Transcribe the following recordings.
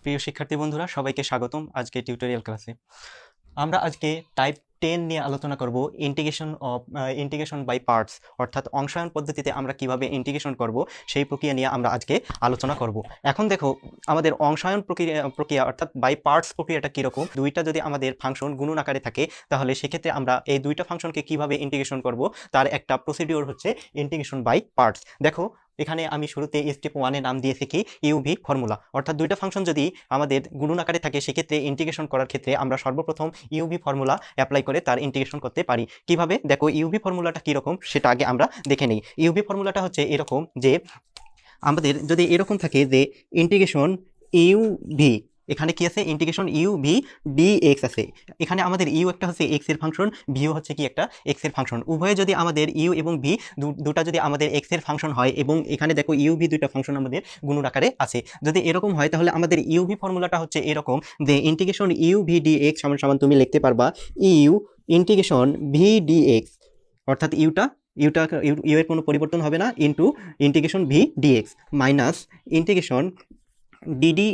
প্রিয় শিক্ষার্থী বন্ধুরা, সবাইকে স্বাগতম আজকে টিউটোরিয়াল ক্লাসে। আমরা আজকে টাইপ 10 নিয়ে আলোচনা করব, ইন্টিগ্রেশন বাই পার্টস, অর্থাৎ অংশায়ন পদ্ধতিতে আমরা কিভাবে ইন্টিগ্রেশন করব সেই প্রক্রিয়া নিয়ে আমরা আজকে আলোচনা করব। এখন দেখো, আমাদের অংশায়ন প্রক্রিয়া অর্থাৎ বাই পার্টস প্রক্রিয়াটা কীরকম। দুইটা যদি আমাদের ফাংশন গুণন আকারে থাকে, তাহলে সেক্ষেত্রে আমরা এই দুইটা ফাংশনকে কিভাবে ইন্টিগ্রেশন করব তার একটা প্রসিডিওর হচ্ছে ইন্টিগ্রেশন বাই পার্টস। দেখো, এখানে আমি শুরুতে স্টেপ 1-এ নাম দিয়েছি কি ইউভি ফর্মুলা, অর্থাৎ দুইটা ফাংশন যদি আমাদের গুণন আকারে থাকে সেক্ষেত্রে ইন্টিগ্রেশন করার ক্ষেত্রে আমরা সর্বপ্রথম ইউভি ফর্মুলা অ্যাপ্লাই করে তার ইন্টিগ্রেশন করতে পারি। কিভাবে? দেখো, ইউভি ফর্মুলাটা কীরকম সেটা আগে আমরা দেখে নিই। ইউভি ফর্মুলাটা হচ্ছে এরকম যে আমাদের যদি এরকম থাকে যে ইন্টিগ্রেশন ইউভি, এখানে কি আছে ইন্টিগ্রেশন ইউ ভি ডিএক্স আছে। এখানে আমাদের ইউ একটা হচ্ছে এক্স এর ফাংশন, ভিও হচ্ছে কি একটা এক্স এর ফাংশন। উভয়ে যদি আমাদের ইউ এবং ভি দুটা যদি আমাদের এক্স এর ফাংশন হয় এবং এখানে দেখো ইউ ভি দুইটা ফাংশন আমাদের গুণন আকারে আছে, যদি এরকম হয় তাহলে আমাদের ইউ ভি ফর্মুলাটা হচ্ছে এরকম যে ইন্টিগ্রেশন ইউ ভি ডিএক্স সমান সমান তুমি লিখতে পারবা ইউ ইন্টিগ্রেশন ভি ডিএক্স, অর্থাৎ ইউ এর কোনো পরিবর্তন হবে না, into integration v d x minus integration d d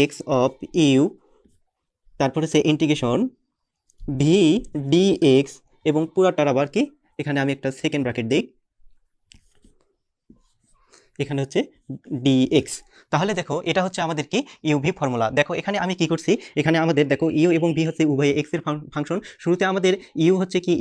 x of u, তারপর হচ্ছে ইন্টিগ্রেশন ভি ডিএক্স এবং পুরাটার আবার কি এখানে আমি একটা সেকেন্ড ব্র্যাকেট দিই, এখানে হচ্ছে ডিএক্স। তাহলে দেখো এটা হচ্ছে আমাদের কি ইউভি ফর্মুলা। দেখো এখানে আমি কি করছি, এখানে আমাদের দেখো ইউ এবং ভি হচ্ছে উভয়ে এক্স এর ফাংশন। শুরুতে আমাদের ইউ হচ্ছে কি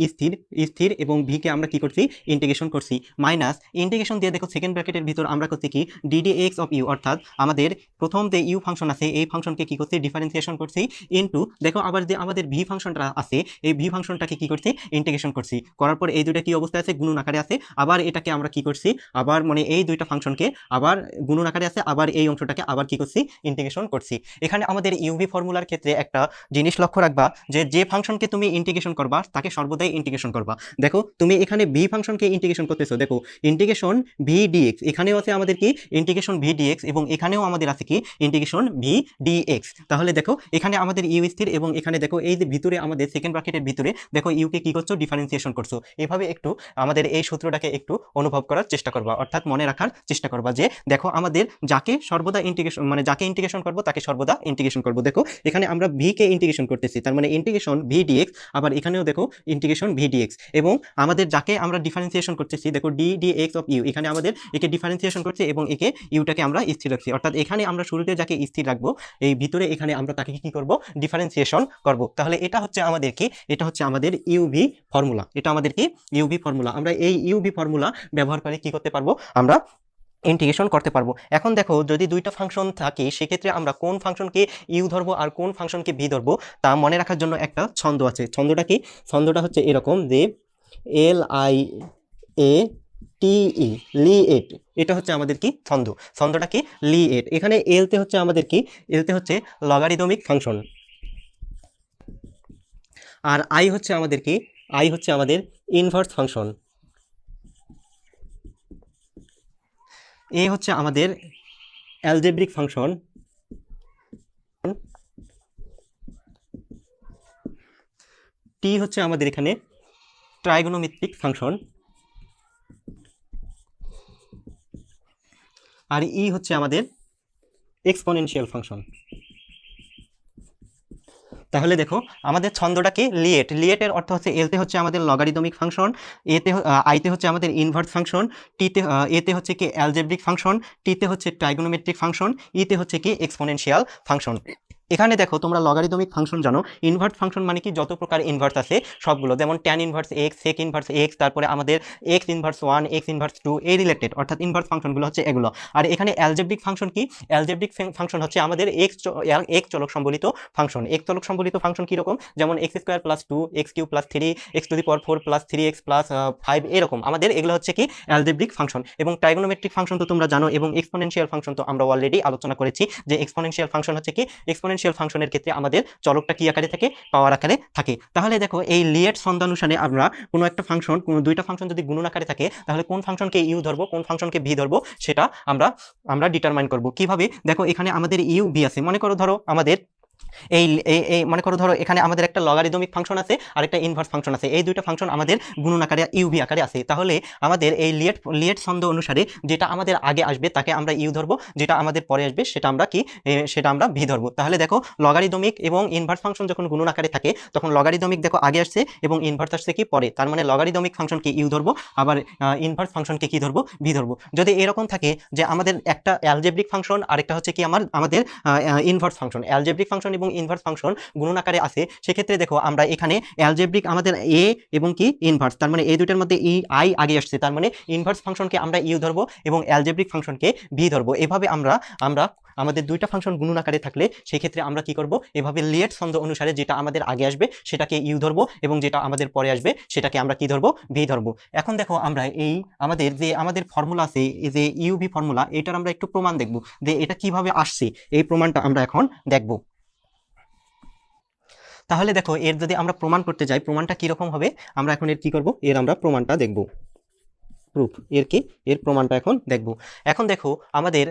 স্থির এবং ভিকে আমরা কি করছি ইন্টিগ্রেশন করছি, মাইনাস ইন্টিগ্রেশন দিয়ে দেখো সেকেন্ড ব্র্যাকেটের ভিতর আমরা করছি কি ডিডি এক্স অফ ইউ, অর্থাৎ আমাদের প্রথম যে ইউ ফাংশন আছে এই ফাংশনকে কি করছি ডিফারেন্সিয়েশন করছি, ইনটু দেখো আবার যে আমাদের ভি ফাংশনটা আছে এই ভি ফাংশনটাকে কি করছি ইন্টিগ্রেশন করছি, করার পর এই দুইটা কি অবস্থায় আছে গুণন আকারে আছে, আবার এটাকে আমরা কি করছি আবার মানে এই দুইটা ফাংশনকে আবার গুণন আকারে আছে, আবার এই অংশটাকে আবার কি করছি ইন্টিগ্রেশন করছি। এখানে আমাদের ইউভি ফর্মুলার ক্ষেত্রে একটা জিনিস লক্ষ্য রাখবা যে যে ফাংশনকে তুমি ইন্টিগ্রেশন করবা তাকে সর্বদাই ইন্টিগ্রেশন করবা। দেখো তুমি এখানে ভি ফাংশনকে ইন্টিগ্রেশন করতেছো, দেখো ইন্টিগ্রেশন ভি ডিএক্স, এখানেও আছে আমাদের কি ইন্টিগ্রেশন ভি ডিএক্স এবং এখানেও আমাদের আছে কি ইন্টিগ্রেশন ভি ডিএক্স। তাহলে দেখো এখানে আমাদের ইউ স্থির এবং এখানে দেখো এই যে ভিতরে আমাদের সেকেন্ড ব্র্যাকেটের ভিতরে দেখো ইউকে কি করছো ডিফারেন্সিয়েশন করছো। এভাবে একটু আমাদের এই সূত্রটাকে একটু অনুভব করার চেষ্টা করবা, অর্থাৎ মনে রাখার চেষ্টা করবা যে দেখো আমাদের যাকে সর্বদা ইন্টিগ্রেশন মানে যাকে ইন্টিগ্রেশন করব তাকে সর্বদা ইন্টিগ্রেশন করব। দেখো এখানে আমরা ভি কে ইন্টিগ্রেশন করতেছি, তার মানে ইন্টিগ্রেশন ভি ডিএক্স, আবার এখানেও দেখো ইন্টিগ্রেশন ভি ডিএক্স, এবং আমাদের যাকে আমরা ডিফারেন্সিয়েশন করতেছি দেখো ডি ডিএক্স অফ ইউ, এখানে আমাদের একে ডিফারেন্সিয়েশন করছে এবং একে ইউটাকে আমরা স্থির রাখছি, অর্থাৎ এখানে আমরা শুরুতে যাকে স্থির রাখবো এই ভিতরে এখানে আমরা তাকে কি করব ডিফারেন্সিয়েশন করব। তাহলে এটা হচ্ছে আমাদের কি, এটা হচ্ছে আমাদের ইউভি ফর্মুলা, এটা আমাদের কি ইউভি ফর্মুলা। আমরা এই ইউভি ফর্মুলা ব্যবহার করে কি করতে পারবো আমরা ইন্টিগ্রেশন করতে পারবো। এখন দেখো যদি দুইটা ফাংশন থাকে সেক্ষেত্রে আমরা কোন ফাংশনকে ইউ ধরবো আর কোন ফাংশনকে ভি ধরবো তা মনে রাখার জন্য একটা ছন্দ আছে। ছন্দটা কি? ছন্দটা হচ্ছে এরকম যে এল আই এ টি ই, লিএট, এটা হচ্ছে আমাদের কি ছন্দ। ছন্দটা কি লিএট। এখানে এলতে হচ্ছে আমাদের কি, এলতে হচ্ছে লগারিদমিক ফাংশন, আর আই হচ্ছে আমাদের কি, আই হচ্ছে আমাদের ইনভার্স ফাংশন, এ হচ্ছে আমাদের অ্যালজেব্রিক ফাংশন, টি হচ্ছে আমাদের এখানে ট্রাইগোনোমেট্রিক ফাংশন, আর ই হচ্ছে আমাদের এক্সপোনেনশিয়াল ফাংশন। তাহলে দেখো আমাদের ছন্দটা কি লিয়েট, লিয়েটের অর্থ হচ্ছে এলতে হচ্ছে আমাদের লগারিদমিক ফাংশন, এতে আইতে হচ্ছে আমাদের ইনভার্স ফাংশন, টিতে এতে হচ্ছে কি অ্যালজেব্রিক ফাংশন, টিতে হচ্ছে ট্রাইগোনোমেট্রিক ফাংশন, ইতে হচ্ছে কি এক্সপোনেনশিয়াল ফাংশন। এখানে দেখো তোমরা লগারিদমিক ফাংশন জানো, ইনভার্স ফাংশন মানে কি যত প্রকার ইনভার্স আছে সবগুলো, যেমন tan inverse x, sec inverse x, তারপরে আমাদের এক্স ইনভার্স 1, এক্স ইনভার্স 2 এই রিলেটেড, অর্থাৎ ইনভার্স ফাংশনগুলো হচ্ছে এগুলো। আর এখানে অ্যালজেব্রিক ফাংশন কি, অ্যালজেব্রিক ফাংশন হচ্ছে আমাদের এক্স চলক সম্বলিত ফাংশন। এক্স চলক সম্বলিত ফাংশন কীরকম, যেমন x square plus 2 x cube plus 3 x to the power 4 plus 3x plus 5 এরকম আমাদের এগুলো হচ্ছে কি অ্যালজেব্রিক ফাংশন। এবং ট্রাইগোনোমেট্রিক ফাংশন তো তোমরা জানো, এবং এক্সপোনেনশিয়াল ফাংশন তো আমরা অলরেডি আলোচনা করেছি যে এক্সপোনেনশিয়াল ফাংশন হচ্ছে কি, এক্সপোনেনশিয়াল ফাংশনের ক্ষেত্রে আমাদের চলকটা কি আকারে থাকে, পাওয়ার আকারে থাকে। তাহলে দেখো এই লিয়েট ছন্দানুসারে আমরা কোনো একটা ফাংশন, কোনো দুইটা ফাংশন যদি গুণন আকারে থাকে তাহলে কোন ফাংশনকে ইউ ধরবো কোন ফাংশনকে ভি ধরবো সেটা আমরা ডিটারমাইন করব। কিভাবে? দেখো এখানে আমাদের ইউ ভি আছে, মনে করো ধরো আমাদের এই এই মনে করো ধরো এখানে আমাদের একটা লগারিদমিক ফাংশন আছে আর একটা ইনভার্স ফাংশন আছে, এই দুইটা ফাংশন আমাদের গুণন আকারে ইউভি আকারে আছে। তাহলে আমাদের এই লিয়েট ছন্দ অনুসারে যেটা আমাদের আগে আসবে তাকে আমরা ইউ ধরবো, যেটা আমাদের পরে আসবে সেটা আমরা কি সেটা আমরা ভি ধরবো। তাহলে দেখো লগারিদমিক এবং ইনভার্স ফাংশন যখন গুণন আকারে থাকে তখন লগারিদমিক দেখো আগে আসছে এবং ইনভার্স আসছে কি পরে, তার মানে লগারিদমিক ফাংশনকে ইউ ধরবো, আবার ইনভার্স ফাংশনকে কি ধরবো, ভি ধরবো। যদি এরকম থাকে যে আমাদের একটা অ্যালজেব্রিক ফাংশন আরেকটা হচ্ছে কি আমাদের ইনভার্স ফাংশন, অ্যালজেব্রিক ফাংশন এবং ইনভার্স ফাংশন গুণন আকারে আছে, সেক্ষেত্রে দেখো আমরা এখানে অ্যালজেব্রিক আমাদের এ এবং কি ইনভার্স, তার মানে এই দুইটার মধ্যে ই আই আগে আসছে, তার মানে ইনভার্স ফাংশনকে আমরা ইউ ধরবো এবং অ্যালজেব্রিক ফাংশনকে ভি ধরবো। এভাবে আমরা আমাদের দুইটা ফাংশন গুণন আকারে থাকলে সেই ক্ষেত্রে আমরা কি করব, এভাবে লিয়েট ছন্দ অনুসারে যেটা আমাদের আগে আসবে সেটাকে ইউ ধরবো এবং যেটা আমাদের পরে আসবে সেটাকে আমরা কি ধরবো, ভি ধরবো। এখন দেখো আমরা এই আমাদের ফর্মুলা আছে, এই যে ইউভি ফর্মুলা, এটার আমরা একটু প্রমাণ দেখব যে এটা কিভাবে আসছে, এই প্রমাণটা আমরা এখন দেখব। তাহলে দেখো এর যদি আমরা প্রমাণ করতে যাই প্রমাণটা কিরকম হবে, আমরা এখন এর কি করব, এর আমরা প্রমাণটা দেখব, প্রুফ এর প্রমাণটা এখন দেখব। এখন দেখো আমাদের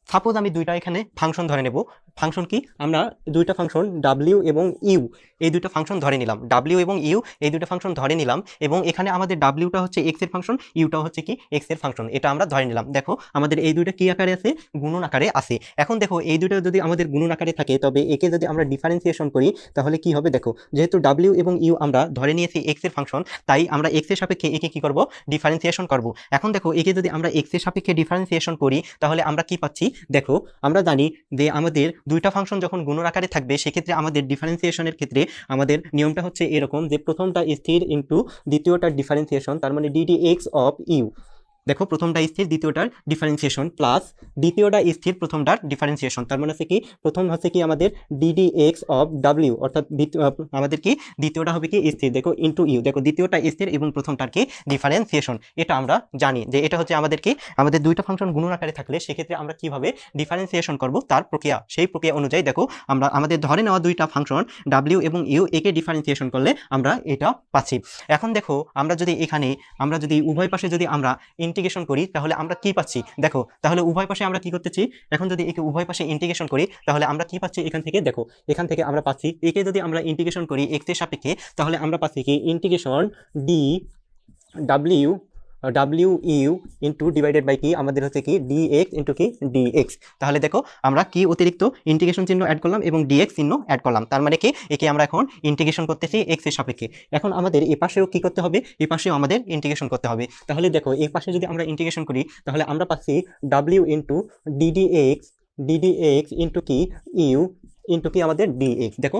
সাপোজ আমি দুইটা এখানে ফাংশন ধরে নেব, ফাংশন কি, আমরা দুইটা ফাংশন ডাব্লিউ এবং ইউ এই দুইটা ফাংশন ধরে নিলাম, ডাব্লিউ এবং ইউ এই দুইটা ফাংশন ধরে নিলাম, এবং এখানে আমাদের ডাব্লিউটা হচ্ছে এক্স এর ফাংশন, ইউটা হচ্ছে কি এক্স এর ফাংশন, এটা আমরা ধরে নিলাম। দেখো আমাদের এই দুইটা কি আকারে আছে, গুণন আকারে আছে। এখন দেখো এই দুইটা যদি আমাদের গুণন আকারে থাকে তবে একে যদি আমরা ডিফারেন্সিয়েশন করি তাহলে কি হবে, দেখো যেহেতু ডাব্লিউ এবং ইউ আমরা ধরে নিয়েছি এক্স এর ফাংশন, তাই আমরা এক্স এর সাপেক্ষে একে কি করব, ডিফারেন্সিয়েশন করব। এখন দেখো একে যদি আমরা এক্স এর সাপেক্ষে ডিফারেন্সিয়েশন করি তাহলে আমরা কি পাচ্ছি, দেখো আমরা জানি যে আমাদের দুইটা ফাংশন যখন গুণন আকারে থাকবে সেক্ষেত্রে আমাদের ডিফারেন্সিয়েশনের ক্ষেত্রে আমাদের নিয়মটা হচ্ছে এরকম যে প্রথমটা স্থির ইনটু দ্বিতীয়টার ডিফারেন্সিয়েশন, তার মানে ডিডি এক্স অফ ইউ, দেখো প্রথমটা স্থির দ্বিতীয়টার ডিফারেন্সিয়েশন প্লাস দ্বিতীয়টা স্থির প্রথমটার ডিফারেন্সিয়েশন, তার মানে হচ্ছে কি প্রথম হচ্ছে কি আমাদের ডিডি এক্স অফ ডাব্লিউ, অর্থাৎ আমাদের কি দ্বিতীয়টা হবে কি স্থির, দেখো ইনটু ইউ, দেখো দ্বিতীয়টা স্থির এবং প্রথমটার কি ডিফারেন্সিয়েশন। এটা আমরা জানি যে এটা হচ্ছে আমাদের কি আমাদের দুইটা ফাংশন গুণন আকারে থাকলে সেক্ষেত্রে আমরা কিভাবে ডিফারেন্সিয়েশন করব তার প্রক্রিয়া, সেই প্রক্রিয়া অনুযায়ী দেখো আমরা আমাদের ধরে নেওয়া দুইটা ফাংশন ডাব্লিউ এবং ইউ একে ডিফারেন্সিয়েশন করলে আমরা এটা পাচ্ছি। এখন দেখো আমরা যদি উভয় পাশে যদি আমরা ইন্টিগ্রেশন করি তাহলে আমরা কি পাচ্ছি, দেখো তাহলে উভয় পাশে আমরা কি করতেছি, এখন যদি একে উভয় পাশে ইন্টিগ্রেশন করি তাহলে আমরা কি পাচ্ছি, এখান থেকে দেখো এখান থেকে আমরা পাচ্ছি একে যদি আমরা ইন্টিগ্রেশন করি এক্স এর সাপেক্ষে তাহলে আমরা পাচ্ছি কি ইন্টিগ্রেশন ডি ডাব্লিউ ইউ ইন্টু ডিভাইডেড বাই কি আমাদের হচ্ছে কি ডিএক্স ইন্টু কি ডিএক্স। তাহলে দেখো আমরা কি অতিরিক্ত ইন্টিগ্রেশন চিহ্ন অ্যাড করলাম এবং ডিএক্স চিহ্ন অ্যাড করলাম, তার মানে কি একে আমরা এখন ইন্টিগ্রেশন করতেছি এক্স এর সাপেক্ষে। এখন আমাদের এই পাশেও কি করতে হবে, এই পাশেও আমাদের ইন্টিগ্রেশন করতে হবে। তাহলে দেখো এই পাশে যদি আমরা ইন্টিগ্রেশন করি তাহলে আমরা পাচ্ছি ডাব্লিউ ইন্টু ডিডিএক্স ইন্টু কি ইউ ইন্টু কি আমাদের ডিএক্স, দেখো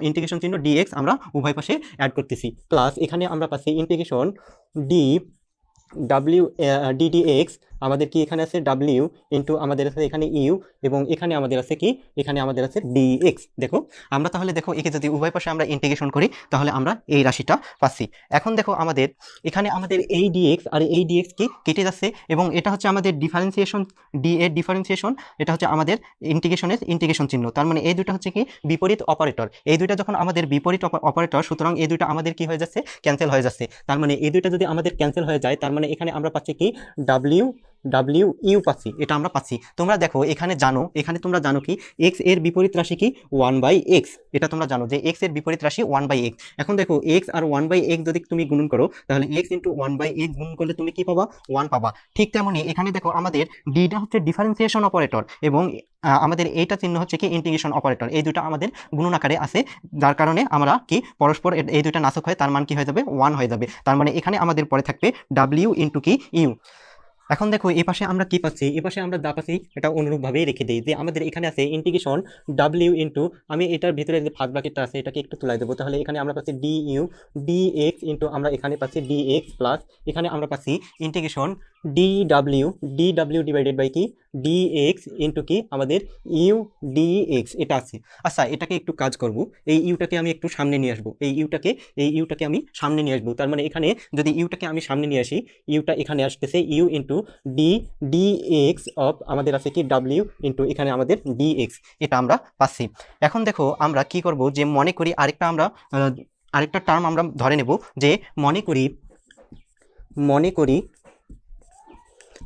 ইন্টিগ্রেশন চিহ্ন ডিএক্স আমরা উভয় পাশে অ্যাড করতেছি, প্লাস এখানে আমরা পাচ্ছি ইন্টিগ্রেশন ডিডিএক্স আমাদের কি এখানে আছে ডাব্লিউ ইন্টু আমাদের আছে এখানে ইউ এবং এখানে আমাদের আছে কি এখানে আমাদের আছে ডিএক্স। দেখো আমরা তাহলে দেখো একে যদি উভয় পাশে আমরা ইন্টিগ্রেশন করি তাহলে আমরা এই রাশিটা পাচ্ছি। এখন দেখো এখানে আমাদের এই ডিএক্স আর এই ডিএক্স কি কেটে যাচ্ছে এবং এটা হচ্ছে আমাদের ডিফারেন্সিয়েশন, ডি এর ডিফারেন্সিয়েশন, এটা হচ্ছে আমাদের ইন্টিগ্রেশনের ইন্টিগ্রেশন চিহ্ন, তার মানে এই দুটো হচ্ছে কি বিপরীত অপারেটর, এই দুইটা যখন আমাদের বিপরীত অপারেটর সুতরাং এই দুইটা আমাদের কি হয়ে যাচ্ছে, ক্যান্সেল হয়ে যাচ্ছে। তার মানে এই দুইটা যদি আমাদের ক্যান্সেল হয়ে যায় তার মানে এখানে আমরা পাচ্ছি কি ডাব্লিউ ইউ পাচ্ছি, এটা আমরা পাচ্ছি। তোমরা দেখো এখানে তোমরা জানো কি এক্স এর বিপরীত রাশি কি 1/x, এটা তোমরা জানো যে এক্স এর বিপরীত রাশি 1/x। এখন দেখো এক্স আর 1/x যদি তুমি গুণন করো তাহলে এক্স ইন্টু 1/x গুণন করলে তুমি কি পাবা, 1 পাবা। ঠিক তেমনি এখানে দেখো আমাদের ডিটা হচ্ছে ডিফারেন্সিয়েশন অপারেটর এবং আমাদের এইটা চিহ্ন হচ্ছে কি ইন্টিগ্রেশন অপারেটর, এই দুটো আমাদের গুণন আকারে আছে, যার কারণে আমরা কি পরস্পর এই দুটো নাসক হয়, তার মান কি হয়ে যাবে 1 হয়ে যাবে। তার মানে এখানে আমাদের পরে থাকবে ডাব্লিউ ইন্টু কি ইউ। এখন দেখো এই পাশে আমরা কি পাচ্ছি, এই পাশে আমরা যা পাচ্ছি এটা অনুরূপভাবেই রেখে দিই যে আমাদের এখানে আছে ইন্টিগ্রেশন ডাব্লিউ ইন্টু, আমি এটার ভিতরে যে ফার্স্ট ব্র্যাকেটটা আছে এটাকে একটু তুলাই দেবো, তাহলে এখানে আমরা পাচ্ছি ডি ইউ ডিএক্স ইন্টু আমরা এখানে পাচ্ছি ডিএক্স প্লাস এখানে আমরা পাচ্ছি ইন্টিগ্রেশন ডিডাব্লিউ ডিভাইডেড বাই কি ডিএক্স ইন্টু কি আমাদের ইউ ডিএক্স, এটা আছে। আচ্ছা এটাকে একটু কাজ করব, এই ইউটাকে আমি একটু সামনে নিয়ে আসবো, এই ইউটাকে আমি সামনে নিয়ে আসবো, তার মানে এখানে যদি ইউটাকে আমি সামনে নিয়ে আসি ইউটা এখানে আসতেছে ইউ ইন্টু ডিএক্স অফ আমাদের আছে কি ডাব্লিউ ইন্টু এখানে আমাদের ডিএক্স, এটা আমরা পাচ্ছি। এখন দেখো আমরা কি করব, যে মনে করি আরেকটা টার্ম আমরা ধরে নেব, যে মনে করি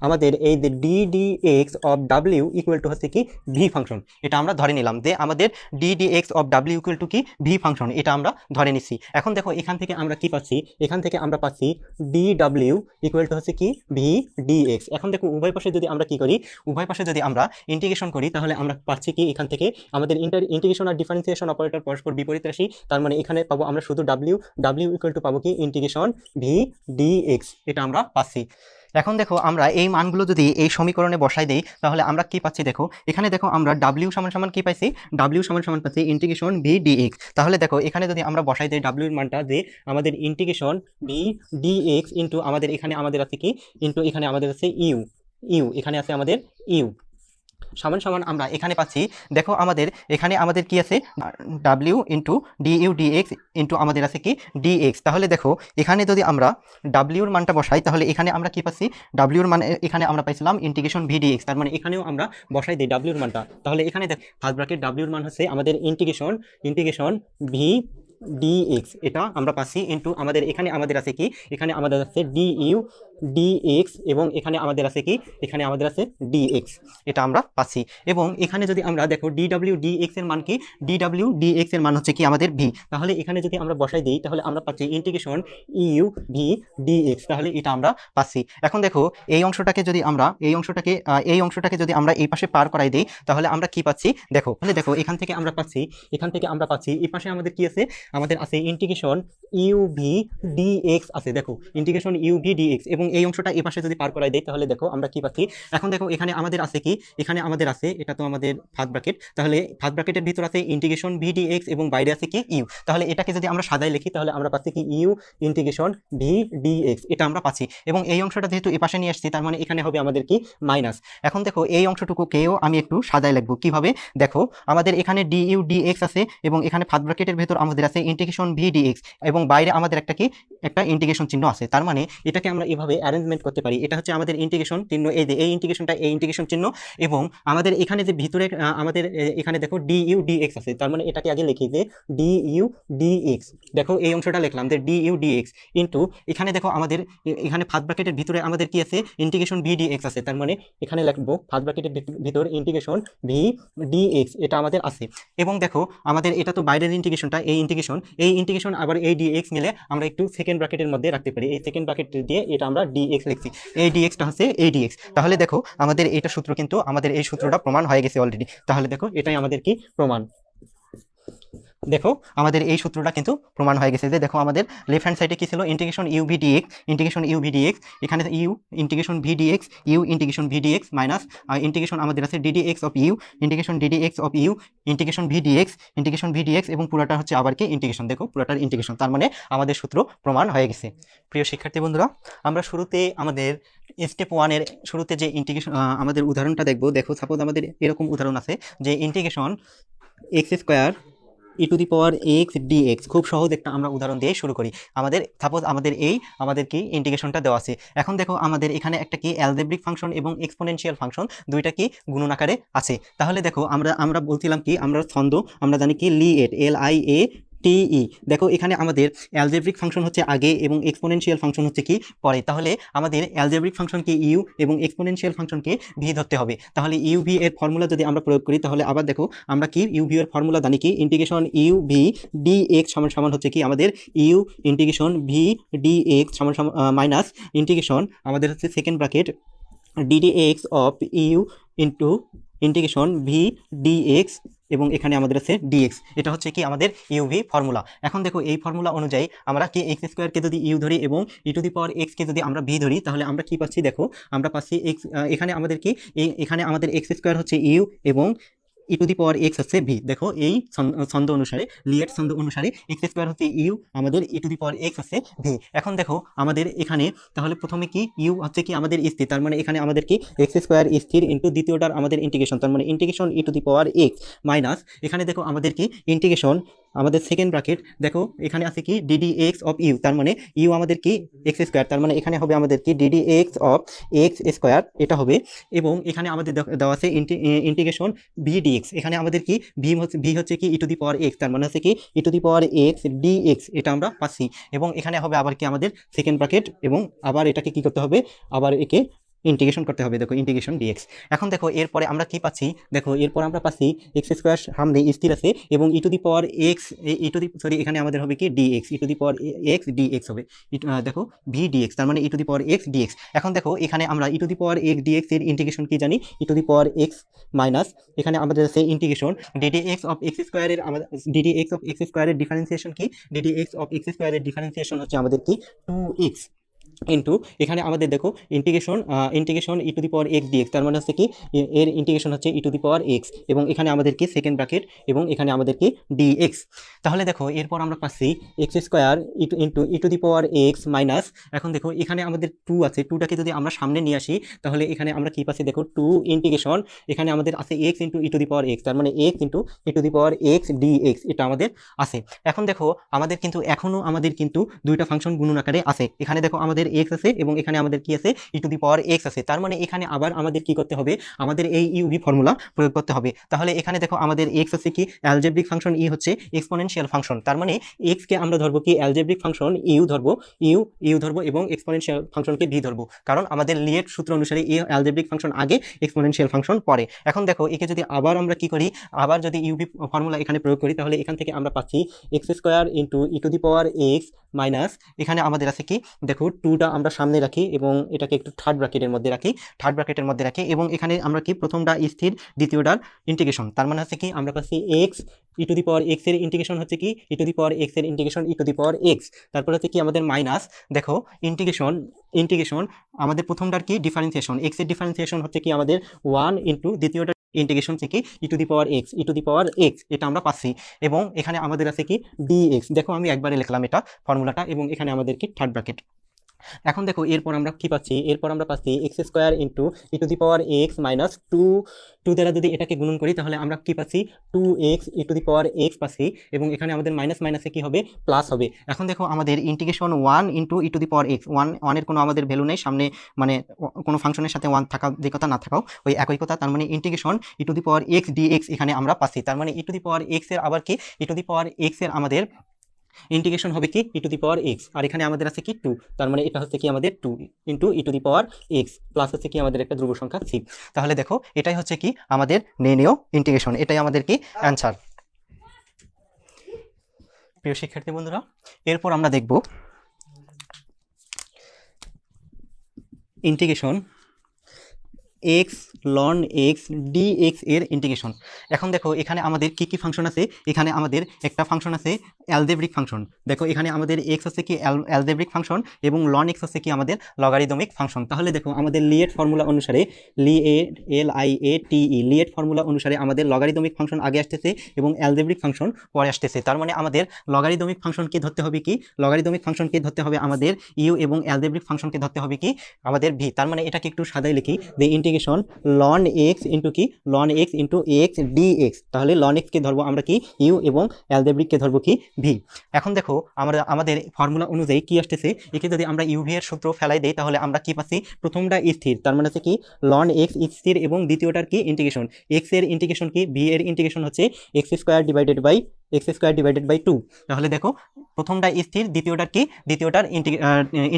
আমাদের এই যে D D x of W equal to হচ্ছে কি ভি ফাংশন, এটা আমরা ধরে নিলাম যে আমাদের D D x of W equal to কি ভি ফাংশন, এটা আমরা ধরে নিচ্ছি। এখন দেখো এখান থেকে আমরা কি পাচ্ছি, এখান থেকে আমরা পাচ্ছি ডি ডাব্লিউ ইকুয়াল টু হচ্ছে কি ভি ডি এক্স। এখন দেখো উভয় পাশে যদি আমরা কি করি, উভয় পাশে যদি আমরা ইন্টিগ্রেশন করি তাহলে আমরা পাচ্ছি কি এখান থেকে আমাদের ইন্টিগ্রেশন আর ডিফারেন্সিয়েশন অপারেটর পরস্পর বিপরীত রাশি, তার মানে এখানে পাবো আমরা শুধু ডাব্লিউ, ডাব্লিউ ইকুয়াল টু পাবো কি ইন্টিগ্রেশন ভি ডি এক্স, এটা আমরা পাচ্ছি। এখন দেখো আমরা এই মানগুলো যদি এই সমীকরণে বসাই দেই তাহলে আমরা কি পাচ্ছি, দেখো এখানে দেখো আমরা ডাব্লিউ সমান সমান কি পাইছি, ডাব্লিউ সমান সমান পাচ্ছি ইন্টিগ্রেশন ভি ডি এক্স। তাহলে দেখো এখানে যদি আমরা বসাই দেই ডাব্লিউ এর মানটা, যে আমাদের integration v d x into আমাদের এখানে আমাদের আছে কি, ইন্টু এখানে আমাদের আছে ইউ, ইউ এখানে আছে আমাদের ইউ সমান সমান আমরা এখানে পাচ্ছি, দেখো আমাদের এখানে আমাদের কি আছে W into D U D x into আমাদের আছে কি ডি এক্স। তাহলে দেখো এখানে যদি আমরা ডাব্লিউর মানটা বসাই তাহলে এখানে আমরা কি পাচ্ছি, ডাব্লিউর মানে এখানে আমরা পাইছিলাম ইন্টিগ্রেশন ভি ডি এক্স, তার মানে এখানেও আমরা বসাই দিই ডাব্লিউর মানটা। তাহলে এখানে দেখ ফার্স্ট ব্র্যাকেট ডাব্লিউর মান হচ্ছে আমাদের ইন্টিগ্রেশন ভি ডি এক্স, এটা আমরা পাচ্ছি ইন্টু আমাদের এখানে আমাদের আছে কি, এখানে আমাদের আছে ডি ইউ ডি এক্স এবং এখানে আমাদের আছে কি, এখানে আমাদের আছে ডি এক্স, এটা আমরা পাচ্ছি। এবং এখানে যদি আমরা দেখো ডি ডাব্লিউ ডি এক্স এর মান কি, ডি ডাব্লিউ ডি এক্স এর মান হচ্ছে কি আমাদের ভি, তাহলে এখানে যদি আমরা বসাই দিই তাহলে আমরা পাচ্ছি integration u v d x, তাহলে এটা আমরা পাচ্ছি। এখন দেখো এই অংশটাকে যদি আমরা এই অংশটাকে যদি আমরা এই পাশে পার করাই দিই তাহলে আমরা কি পাচ্ছি, দেখো তাহলে দেখো এখান থেকে আমরা পাচ্ছি এই পাশে আমাদের কি আছে, আমাদের আছে integration u v d x আছে, দেখো integration u v d x, এবং এই অংশটা এই পাশে যদি পার করাই দেই তাহলে দেখো আমরা কি পাচ্ছি। এখন দেখো এখানে আমাদের আছে কি, এখানে আমাদের আছে এটা তো আমাদের ফার্স্ট ব্র্যাকেট, তাহলে ফার্স্ট ব্র্যাকেটের ভিতর আছে ইন্টিগ্রেশন ভি ডি এক্স এবং বাইরে আছে কি ইউ, তাহলে এটাকে যদি আমরা সাজাই লিখি তাহলে আমরা পাচ্ছি কি you integration v d x, এটা আমরা পাচ্ছি। এবং এই অংশটা যেহেতু এই পাশে নিয়ে আসছি তার মানে এখানে হবে আমাদের কি মাইনাস। এখন দেখো এই অংশটুকুকেও আমি একটু সাজাই লিখবো কিভাবে, দেখো আমাদের এখানে ডি ইউ ডি এক্স আছে এবং এখানে ফার্স্ট ব্র্যাকেটের ভিতর আমাদের আছে ইন্টিগ্রেশন ভি ডি এক্স এবং বাইরে আমাদের একটা ইন্টিগ্রেশন চিহ্ন আছে, তার মানে এটাকে আমরা এভাবে অ্যারেঞ্জমেন্ট করতে পারি, এটা হচ্ছে আমাদের ইন্টিগ্রেশন চিহ্ন, এই যে এই ইন্টিগ্রেশনটা এই ইন্টিগ্রেশন চিহ্ন, এবং আমাদের এখানে যে ভিতরে আমাদের এখানে দেখো ডি ইউ ডি এক্স আছে, তার মানে এটাকে আগে লিখি যে ডি ইউ ডি এক্স, দেখো এই অংশটা লিখলাম যে D U D x into এখানে দেখো আমাদের এখানে ফার্স্ট ব্র্যাকেটের ভিতরে আমাদের কি আছে ইন্টিগ্রেশন ভি ডি এক্স আছে, তার মানে এখানে লিখবো ফার্স্ট ব্র্যাকেটের ভিতর ইন্টিগ্রেশন ভি ডি এক্স, এটা আমাদের আছে। এবং দেখো আমাদের এটা তো বাইরের ইন্টিগ্রেশনটা, এই ইন্টিগ্রেশন আবার এই ডি এক্স মিলে আমরা একটু সেকেন্ড ব্র্যাকেটের মধ্যে রাখতে পারি, এই সেকেন্ড ব্র্যাকেট দিয়ে এটা আমরা ডি এক্স লিখছি, এই ডি এক্সটা হচ্ছে এই ডি এক্স। তাহলে দেখো আমাদের এটা সূত্র কিন্তু আমাদের এই সূত্রটা প্রমাণ হয়ে গেছে অলরেডি, তাহলে দেখো এটাই আমাদের কি প্রমাণ, দেখো আমাদের এই সূত্রটা কিন্তু প্রমাণ হয়ে গেছে যে দেখো আমাদের লেফট হ্যান্ড সাইডে কি ছিল integration u v d x, এখানে u integration v d x, u integration v d x minus integration আমাদের আছে d d x of u, integration d d x of u, integration v d x এবং পুরোটা হচ্ছে আবার কি ইন্টিগ্রেশন, দেখো পুরোটার ইন্টিগ্রেশন, তার মানে আমাদের সূত্র প্রমাণ হয়ে গেছে। প্রিয় শিক্ষার্থী বন্ধুরা, আমরা শুরুতে আমাদের স্টেপ 1 এর শুরুতে যে ইন্টিগ্রেশন আমাদের উদাহরণটা দেখবো, দেখো সাপোজ আমাদের এরকম উদাহরণ আছে যে integration x square e to the power x d x, খুব সহজ একটা আমরা উদাহরণ দিয়ে শুরু করি। আমাদের সাপোজ আমাদের কি ইন্টিগ্রেশনটা দেওয়া আছে। এখন দেখো আমাদের এখানে একটা কি অ্যালজেব্রিক ফাংশন এবং এক্সপোনেনশিয়াল ফাংশন দুইটা কি গুণন আকারে আছে। তাহলে দেখো আমরা বলছিলাম কি আমরা জানি কি লিএট LIA TE, দেখো এখানে আমাদের অ্যালজেব্রিক ফাংশন হচ্ছে আগে এবং এক্সপোনেনশিয়াল ফাংশন হচ্ছে কি পরে, তাহলে আমাদের অ্যালজেব্রিক ফাংশনকে ইউ এবং এক্সপোনেনশিয়াল ফাংশনকে ভি ধরতে হবে। তাহলে ইউ ভি এর ফর্মুলা যদি আমরা প্রয়োগ করি তাহলে আবার দেখো আমরা কি ইউ ভি এর ফর্মুলা জানি কি integration u v d x সমান হচ্ছে কি আমাদের u integration v d x সমান মাইনাস ইন্টিগ্রেশন আমাদের হচ্ছে second bracket d d x of u into integration v d x এবং এখানে আমাদের আছে ডিএক্স, এটা হচ্ছে কি আমাদের ইউভি ফর্মুলা। এখন দেখো এই ফর্মুলা অনুযায়ী আমরা কি এক্স স্কোয়ারকে যদি ইউ ধরি এবং ই টু দি পাওয়ার এক্সকে যদি আমরা ভি ধরি তাহলে আমরা কি পাচ্ছি, দেখো আমরা পাচ্ছি এক্স, এখানে আমাদের কি এখানে আমাদের এক্স স্কোয়ার হচ্ছে ইউ এবং e to the power x হচ্ছে ভি। দেখো এই ছন্দ অনুসারে লিয়েট ছন্দ অনুসারে এক্স স্কোয়ার হচ্ছে ইউ, আমাদের ই টু দি পাওয়ার এক্স হচ্ছে ভি। এখন দেখো আমাদের এখানে তাহলে প্রথমে কি ইউ হচ্ছে কি আমাদের স্থির, তার মানে এখানে আমাদের কি এক্স স্কোয়ার স্থির ইন্টু দ্বিতীয়টার আমাদের ইন্টিগ্রেশন, তার মানে integration e to the power x minus এখানে দেখো আমাদের কি ইন্টিগ্রেশন আমাদের সেকেন্ড ব্র্যাকেট, দেখো এখানে আছে কি ডিডি এক্স অফ ইউ, তার মানে ইউ আমাদের কি এক্স স্কোয়ার, তার মানে এখানে হবে আমাদের কি DD x of x square, এটা হবে। এবং এখানে আমাদের দেওয়া আছে ইন্টিগ্রেশন ভি ডিএক্স, এখানে আমাদের কি ভি হচ্ছে কি e to the power x, তার মানে হচ্ছে কি e to the power x d x, এটা আমরা পাচ্ছি। এবং এখানে হবে আবার কি আমাদের সেকেন্ড ব্র্যাকেট এবং আবার এটাকে কি করতে হবে, আবার একে ইন্টিগ্রেশন করতে হবে, দেখো ইন্টিগ্রেশন ডিএক্স। এখন দেখো এরপরে আমরা কি পাচ্ছি, দেখো এরপর আমরা পাচ্ছি এক্স স্কোয়ার সামনে স্থির আছে এবং e to the power x, sorry এখানে আমাদের হবে কি d x, e to the power x d x হবে, দেখো ভি ডিএক্স, তার মানে e to the power x d x. এখন দেখো এখানে আমরা e to the power x d x এর ইন্টিগ্রেশন কি জানি, e to the power x minus এখানে আমাদের আছে integration d d x of x স্কোয়ারের, আমাদের ডিডি এক্স অফ এক্স স্কোয়ারের ডিফারেন্সিয়েশন কি, ডিডি এক্স অফ এক্স স্কোয়ারের ডিফারেন্সিয়েশন হচ্ছে আমাদের কি 2x ইন্টু এখানে আমাদের দেখো integration e to the power x d x, তার মানে হচ্ছে কি এর ইন্টিগ্রেশন হচ্ছে e to the power x এবং এখানে আমাদের কি সেকেন্ড ব্র্যাকেট এবং এখানে আমাদের কি ডিএক্স। তাহলে দেখো এরপর আমরা পাচ্ছি x square into e to the power x minus, এখন দেখো এখানে আমাদের 2 আছে, 2টাকে যদি আমরা সামনে নিয়ে আসি তাহলে এখানে আমরা কি পাচ্ছি, দেখো 2 ইন্টিগ্রেশন এখানে আমাদের আছে x into e to the power x, তার মানে x into e to the power x d x, এটা আমাদের আছে। এখন দেখো আমাদের কিন্তু এখনো আমাদের কিন্তু দুইটা ফাংশন গুণন আকারে আছে, এখানে দেখো আমাদের এক্স আছে এবং এখানে আমাদের কি আছে ই টু দি পাওয়ার এক্স আছে, তার মানে এখানে আবার আমাদের কি করতে হবে, আমাদের এই ইউভি ফর্মুলা প্রয়োগ করতে হবে। তাহলে এখানে দেখো আমাদের এক্স হচ্ছে কি অ্যালজেব্রিক ফাংশন, ই হচ্ছে এক্সপোনেনশিয়াল ফাংশন, তার মানে এক্স কে আমরা ধরবো কি অ্যালজেব্রিক ফাংশন ইউ ধরবো এবং এক্সপোনেনশিয়াল ফাংশনকে ভি ধরবো, কারণ আমাদের লিয়েট সূত্র অনুসারে এই অ্যালজেব্রিক ফাংশন আগে এক্সপোনেনশিয়াল ফাংশন পরে। এখন দেখো একে যদি আবার আমরা কি করি, আবার যদি ইউভি ফর্মুলা এখানে প্রয়োগ করি তাহলে এখান থেকে আমরা পাচ্ছি x square into e to the power x minus এখানে আমাদের আছে কি, দেখো 2টা আমরা সামনে রাখি এবং এটাকে একটু থার্ড ব্র্যাকেটের মধ্যে রাখি এবং এখানে আমরা কি প্রথমটা স্থির দ্বিতীয়টার ইন্টিগ্রেশন, তার মানে হচ্ছে কি আমরা পাচ্ছি x E to the power x এর ইন্টিগ্রেশন হচ্ছে কি e to the power x এর integration e to the power x, তারপর হচ্ছে কি আমাদের মাইনাস, দেখো ইন্টিগ্রেশন আমাদের প্রথমটার কি ডিফারেন্সিয়েশন, এক্স এর ডিফারেন্সিয়েশন হচ্ছে কি আমাদের 1 ইন্টু দ্বিতীয়টা ইন্টিগ্রেশন থেকে ই টু দি পাওয়ার এক্স, এটা আমরা পাচ্ছি এবং এখানে আমাদের আছে কি ডিএক্স, দেখো আমি একবারে লিখলাম এটা ফর্মুলাটা এবং এখানে আমাদের কি থার্ড ব্র্যাকেট। এখন দেখো এরপর আমরা কি পাচ্ছি, x square into e to the power x minus 2 দ্বারা যদি এটাকে গুণন করি তাহলে আমরা কি পাচ্ছি 2x E to the power x পাচ্ছি এবং এখানে আমাদের মাইনাস মাইনাসে কি হবে প্লাস হবে। এখন দেখো আমাদের integration 1 into e to the power x, ওয়ানের কোনো আমাদের ভ্যালু নেই সামনে, মানে কোনো ফাংশনের সাথে 1 থাকা যে কথা না থাকাও ওই একই কথা, তার মানে integration e to the power x d x এখানে আমরা পাচ্ছি, তার মানে e to the power x এর আবার কি e to the power x এর আমাদের ইন্টিগ্রেশন হবে কি e to the power x, আর এখানে আমাদের আছে কি 2, তার মানে এটা হচ্ছে কি আমাদের 2 into e to the power x plus হচ্ছে কি আমাদের একটা ধ্রুব সংখ্যা সি। তাহলে দেখো এটাই হচ্ছে কি আমাদের নির্ণেয় ইন্টিগ্রেশন, এটাই আমাদের কি অ্যান্সার। প্রিয় শিক্ষার্থী বন্ধুরা, এরপর আমরা দেখব integration x ln x d x এর ইন্টিগ্রেশন। এখন দেখো এখানে আমাদের কি কি ফাংশন আছে, এখানে আমাদের একটা ফাংশন আছে অ্যালজেব্রিক ফাংশন, দেখো এখানে আমাদের এক্স হচ্ছে কি অ্যালজেব্রিক ফাংশন এবং লন এক্স হচ্ছে কি আমাদের লগারিদমিক ফাংশন। তাহলে দেখো আমাদের লিয়েট ফর্মুলা অনুসারে লিয়েট ফর্মুলা অনুসারে আমাদের লগারিদমিক ফাংশন আগে আসতেছে এবং অ্যালজেব্রিক ফাংশন পরে আসতেছে, তার মানে আমাদের লগারিদমিক ফাংশনকে ধরতে হবে কি, আমাদের ইউ এবং অ্যালজেব্রিক ফাংশনকে ধরতে হবে কি আমাদের ভি, তার মানে এটাকে একটু সাদাই লিখি যে integration ln x into x d x, তাহলে লন এক্স কে ধরবো আমরা কি ইউ এবং অ্যালজেব্রিক কে ধরবো কি ভি। এখন দেখো আমরা আমাদের ফর্মুলা অনুযায়ী কি আসতেছে, একে যদি আমরা ইউভি এর সূত্র ফেলাই দেই তাহলে আমরা কি পাচ্ছি, প্রথমটা স্থির তার মানে হচ্ছে কি লন এক্স স্থির এবং দ্বিতীয়টার কি ইন্টিগ্রেশন, এক্স এর ইন্টিগ্রেশন কি ভি এর ইন্টিগ্রেশন হচ্ছে এক্স স্কোয়ার ডিভাইডেড বাই 2, তাহলে দেখো প্রথমটা স্থির দ্বিতীয়টার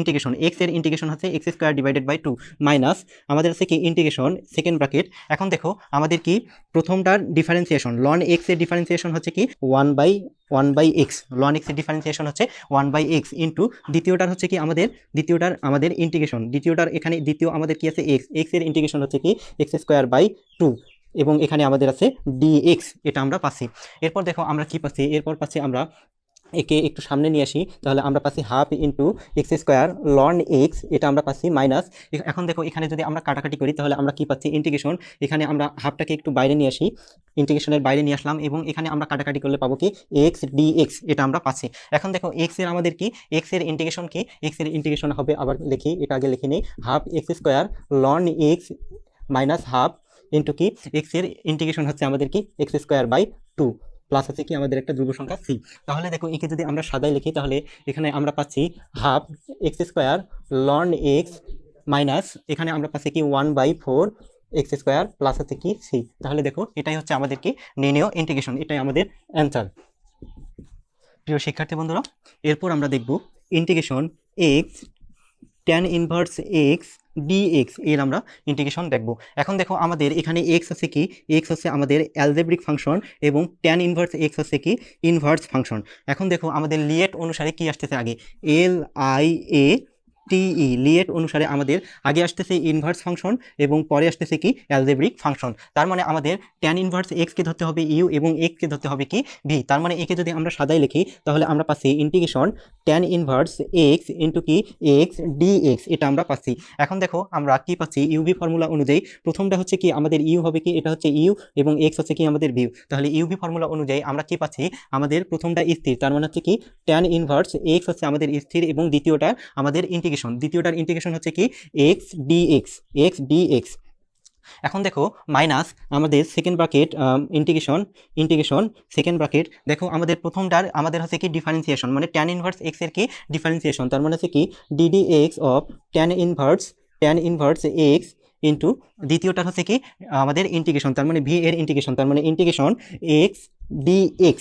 ইন্টিগ্রেশন, এক্স এর ইন্টিগ্রেশন হচ্ছে x square divided by 2 minus আমাদের হচ্ছে কি ইন্টিগ্রেশন সেকেন্ড ব্র্যাকেট। এখন দেখো আমাদের কি প্রথমটার ডিফারেন্সিয়েশন লন এক্স এর ডিফারেন্সিয়েশন হচ্ছে কি 1 বাই এক্স, লন এক্স এর ডিফারেন্সিয়েশন হচ্ছে 1 বাই এক্স ইন্টু দ্বিতীয়টার হচ্ছে কি আমাদের ইন্টিগ্রেশন, এখানে দ্বিতীয় আমাদের কি আছে এক্স এর ইন্টিগ্রেশন হচ্ছে কি এক্স স্কোয়ার বাই 2 এবং এখানে আমাদের আছে ডিএক্স, এটা আমরা পাচ্ছি। এরপর দেখো আমরা কি পাচ্ছি, আমরা একে একটু সামনে নিয়ে আসি তাহলে আমরা পাচ্ছি half into x square loan x, এটা আমরা পাচ্ছি মাইনাস। এখন দেখো এখানে যদি আমরা কাটাকাটি করি তাহলে আমরা কি পাচ্ছি ইন্টিগ্রেশন, এখানে আমরা হাফটাকে একটু বাইরে নিয়ে আসি, ইন্টিগ্রেশনের বাইরে নিয়ে আসলাম এবং এখানে আমরা কাটাকাটি করলে পাবো কি এক্স ডিএক্স, এটা আমরা পাচ্ছি। এখন দেখো এক্স এর আমাদের কি এক্স এর ইন্টিগ্রেশন হবে, আবার লিখি এটা আগে লিখে নেই, half x square loan x minus half into কি এক্স এর ইন্টিগ্রেশন হচ্ছে আমাদের কি এক্স স্কোয়ার বাই 2 প্লাস আছে কি আমাদের একটা ধ্রুব সংখ্যা সি। তাহলে দেখো একে যদি আমরা সাদায় লিখি তাহলে এখানে আমরা পাচ্ছি half x square loan x minus এখানে আমরা পাচ্ছি কি 1/4 এক্স স্কোয়ার প্লাস আছে কি সি। তাহলে দেখো এটাই হচ্ছে আমাদের কি নির্ণেয় ইন্টিগ্রেশন, এটাই আমাদের অ্যান্সার। প্রিয় শিক্ষার্থী বন্ধুরা, এরপর আমরা দেখব integration x tan inverse x dx এর আমরা ইন্টিগ্রেশন দেখব। এখন দেখো আমাদের এখানে x হচ্ছে কি, x হচ্ছে আমাদের অ্যালজেব্রিক ফাংশন এবং tan ইনভার্স x হচ্ছে কি ইনভার্স ফাংশন। এখন দেখো আমাদের লিয়েট অনুসারে কি আসতেছে আগে, LIATE লিয়েট অনুসারে আমাদের আগে আসতেছে ইনভার্স ফাংশন এবং পরে আসতেছে কি অ্যালজেব্রিক ফাংশন। তার মানে আমাদের tan ইনভার্স x কে ধরতে হবে u এবং x কে ধরতে হবে কি v। তার মানে একে যদি আমরা সাদাই লিখি তাহলে আমরা পাচ্ছি integration tan inverse x into কি x dx, এটা আমরা পাচ্ছি। এখন দেখো আমরা কি পাচ্ছি, ইউভি ফর্মুলা অনুযায়ী প্রথমটা হচ্ছে কি আমাদের ইউ হবে কি, এটা হচ্ছে ইউ এবং x হচ্ছে কি আমাদের v। তাহলে ইউভি ফর্মুলা অনুযায়ী আমরা কি পাচ্ছি, আমাদের প্রথমটা স্থির, তার মানে হচ্ছে কি tan ইনভার্স x হচ্ছে আমাদের স্থির এবং দ্বিতীয়টা আমাদের ইন্টিগ্রেশন, দ্বিতীয়টার ইন্টিগ্রেশন হচ্ছে কি x dx। এখন দেখো মাইনাস আমাদের second bracket integration second bracket, দেখো আমাদের প্রথমটার আমাদের হচ্ছে কি ডিফারেন্সিয়েশন, মানে tan ইনভার্স x এর কি ডিফারেন্সিয়েশন, তার মানে হচ্ছে কি ddx of tan inverse x into দ্বিতীয়টা হচ্ছে কি আমাদের ইন্টিগ্রেশন, তার মানে v এর ইন্টিগ্রেশন, তার মানে integration x dx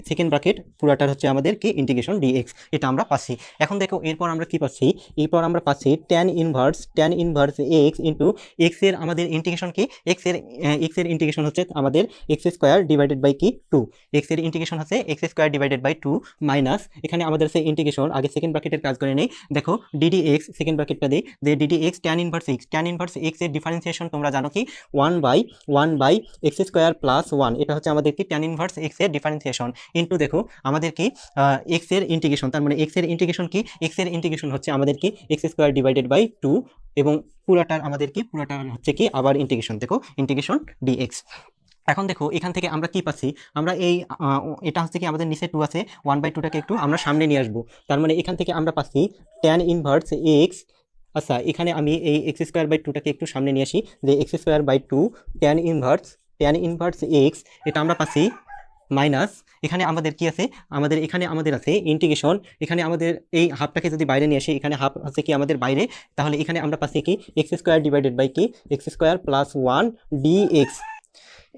second bracket পুরাটার হচ্ছে আমাদের কি ইন্টিগ্রেশন dx, এটা আমরা পাচ্ছি। এখন দেখো এরপর আমরা কি পাচ্ছি, এরপর আমরা পাচ্ছি tan inverse x into x এর আমাদের ইন্টিগ্রেশন কি, x এর ইন্টিগ্রেশন হচ্ছে আমাদের x স্কোয়ার ডিভাইডেড বাই কি 2, x এর ইন্টিগ্রেশন হচ্ছে x square divided by 2 minus এখানে আমাদের আছে ইন্টিগ্রেশন, আগে সেকেন্ড ব্র্যাকেটের কাজ করে নেই, দেখো ddx সেকেন্ড ব্র্যাকেটটা দেই যে ddx tan ইনভার্স x এর ডিফারেন্সিয়েশন তোমরা জানো কি 1 বাই x স্কোয়ার প্লাস 1, এটা হচ্ছে আমাদের কি tan ইনভার্স x এর ডিফারেন্সিয়েশন ইন্টু দেখো আমাদের কি x এর ইন্টিগ্রেশন, তার মানে x এর ইন্টিগ্রেশন কি, x এর ইন্টিগ্রেশন হচ্ছে আমাদের কি x স্কোয়ার ডিভাইডেড বাই 2 এবং পুরাটার আমাদের কি পুরাটার হচ্ছে কি আবার ইন্টিগ্রেশন, দেখো ইন্টিগ্রেশন dx। এখন দেখো এখান থেকে আমরা কি পাচ্ছি, আমরা এই এটা হচ্ছে কি আমাদের নিচে 2 আছে, 1/2টাকে একটু আমরা সামনে নিয়ে আসবো, তার মানে এখান থেকে আমরা পাচ্ছি tan ইনভার্স x। আচ্ছা এখানে আমি এই x স্কোয়ার বাই 2টাকে একটু সামনে নিয়ে আসি, যে x square by 2 tan inverse x, এটা আমরা পাচ্ছি মাইনাস এখানে আমাদের কি আছে, আমাদের এখানে আমাদের আছে ইন্টিগ্রেশন, এখানে আমাদের এই হাফটাকে যদি বাইরে নিয়ে আসি, এখানে হাফ আছে কি আমাদের বাইরে, তাহলে এখানে আমরা পাচ্ছি কি এক্স স্কোয়ার ডিভাইডেড বাই কি এক্স স্কোয়ার প্লাস 1 dx।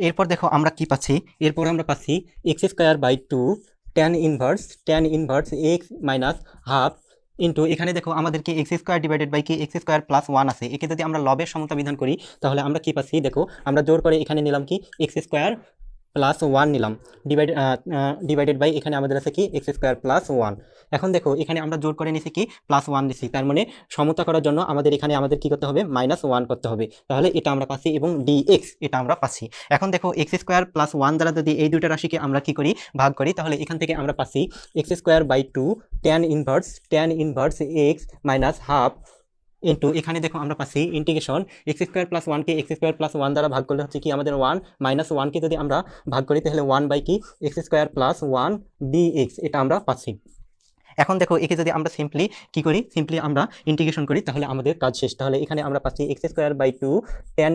এরপর দেখো আমরা কি পাচ্ছি, এরপর আমরা পাচ্ছি x square by 2 tan inverse x minus half into এখানে দেখো আমাদেরকে এক্স স্কোয়ার ডিভাইডেড বাই কি এক্স স্কোয়ার প্লাস 1 আছে, একে যদি আমরা লবের সমতা বিধান করি তাহলে আমরা কি পাচ্ছি, দেখো আমরা জোর করে এখানে নিলাম কি এক্স স্কোয়ার প্লাস 1 নিলাম ডিভাইডেড বাই এখানে আমাদের আছে কি এক্স স্কোয়ার প্লাস 1। এখন দেখো এখানে আমরা জোর করে নিছি কি প্লাস 1 নিছি, তার মানে সমতা করার জন্য আমাদের এখানে আমাদের কি করতে হবে -1 করতে হবে, তাহলে এটা আমরা পাচ্ছি এবং dx এটা আমরা পাচ্ছি। এখন দেখো এক্স স্কোয়ার প্লাস 1 দ্বারা যদি এই দুইটা রাশিকে আমরা কি করি ভাগ করি, তাহলে এখান থেকে আমরা পাচ্ছি x square by 2 tan inverse x minus half into এখানে দেখো আমরা পাচ্ছি ইন্টিগ্রেশন এক্স স্কোয়ার প্লাস 1কে এক্স স্কোয়ার প্লাস 1 দ্বারা ভাগ করলে হচ্ছে কি আমাদের 1 -1কে যদি আমরা ভাগ করি তাহলে 1 বাই কি এক্স স্কোয়ার প্লাস 1 dx, এটা আমরা পাচ্ছি। এখন দেখো একে যদি আমরা সিম্পলি কি করি, সিম্পলি আমরা ইন্টিগ্রেশন করি তাহলে আমাদের কাজ শেষ। তাহলে এখানে আমরা পাচ্ছি x square by 2 tan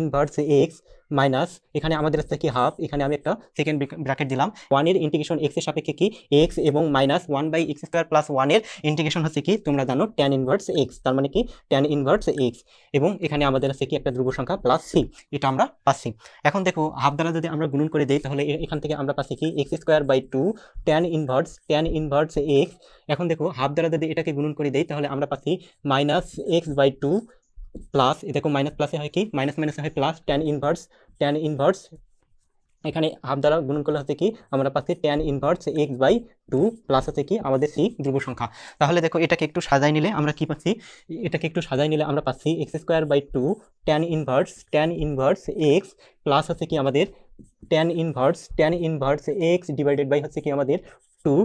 inverse x minus এখানে আমাদের আছে কি হাফ, এখানে আমি একটা সেকেন্ড ব্র্যাকেট দিলাম, 1 এর ইন্টিগ্রেশন এক্স এর সাপেক্ষে কি এক্স এবং minus 1 by x square plus 1 এর ইন্টিগ্রেশন হচ্ছে কি তোমরা জানো tan ইনভার্স এক্স, তার মানে কি tan ইনভার্স এক্স এবং এখানে আমাদের আছে কি একটা ধ্রুব সংখ্যা প্লাস সি, এটা আমরা পাচ্ছি। এখন দেখো হাফ দ্বারা যদি আমরা গুণন করে দেই তাহলে এখান থেকে আমরা পাচ্ছি কি x square by 2 tan inverse x. এখন দেখো হাফ দ্বারা যদি এটাকে গুণন করে দেই তাহলে আমরা পাচ্ছি -x/2 প্লাস দেখো মাইনাস প্লাসে হয় কি মাইনাস মাইনাসে হয় প্লাস tan ইনভার্স এখানে হাফ দ্বারা গুণন করলে হচ্ছে কি আমরা পাচ্ছি tan ইনভার্স x/2 প্লাস হচ্ছে কি আমাদের সি ধ্রুব সংখ্যা। তাহলে দেখো এটাকে একটু সাজাই নিলে আমরা কি পাচ্ছি, এটাকে একটু সাজাই নিলে আমরা পাচ্ছি x square by 2 tan inverse x plus হচ্ছে কি আমাদের tan inverse x divided by হচ্ছে কি আমাদের 2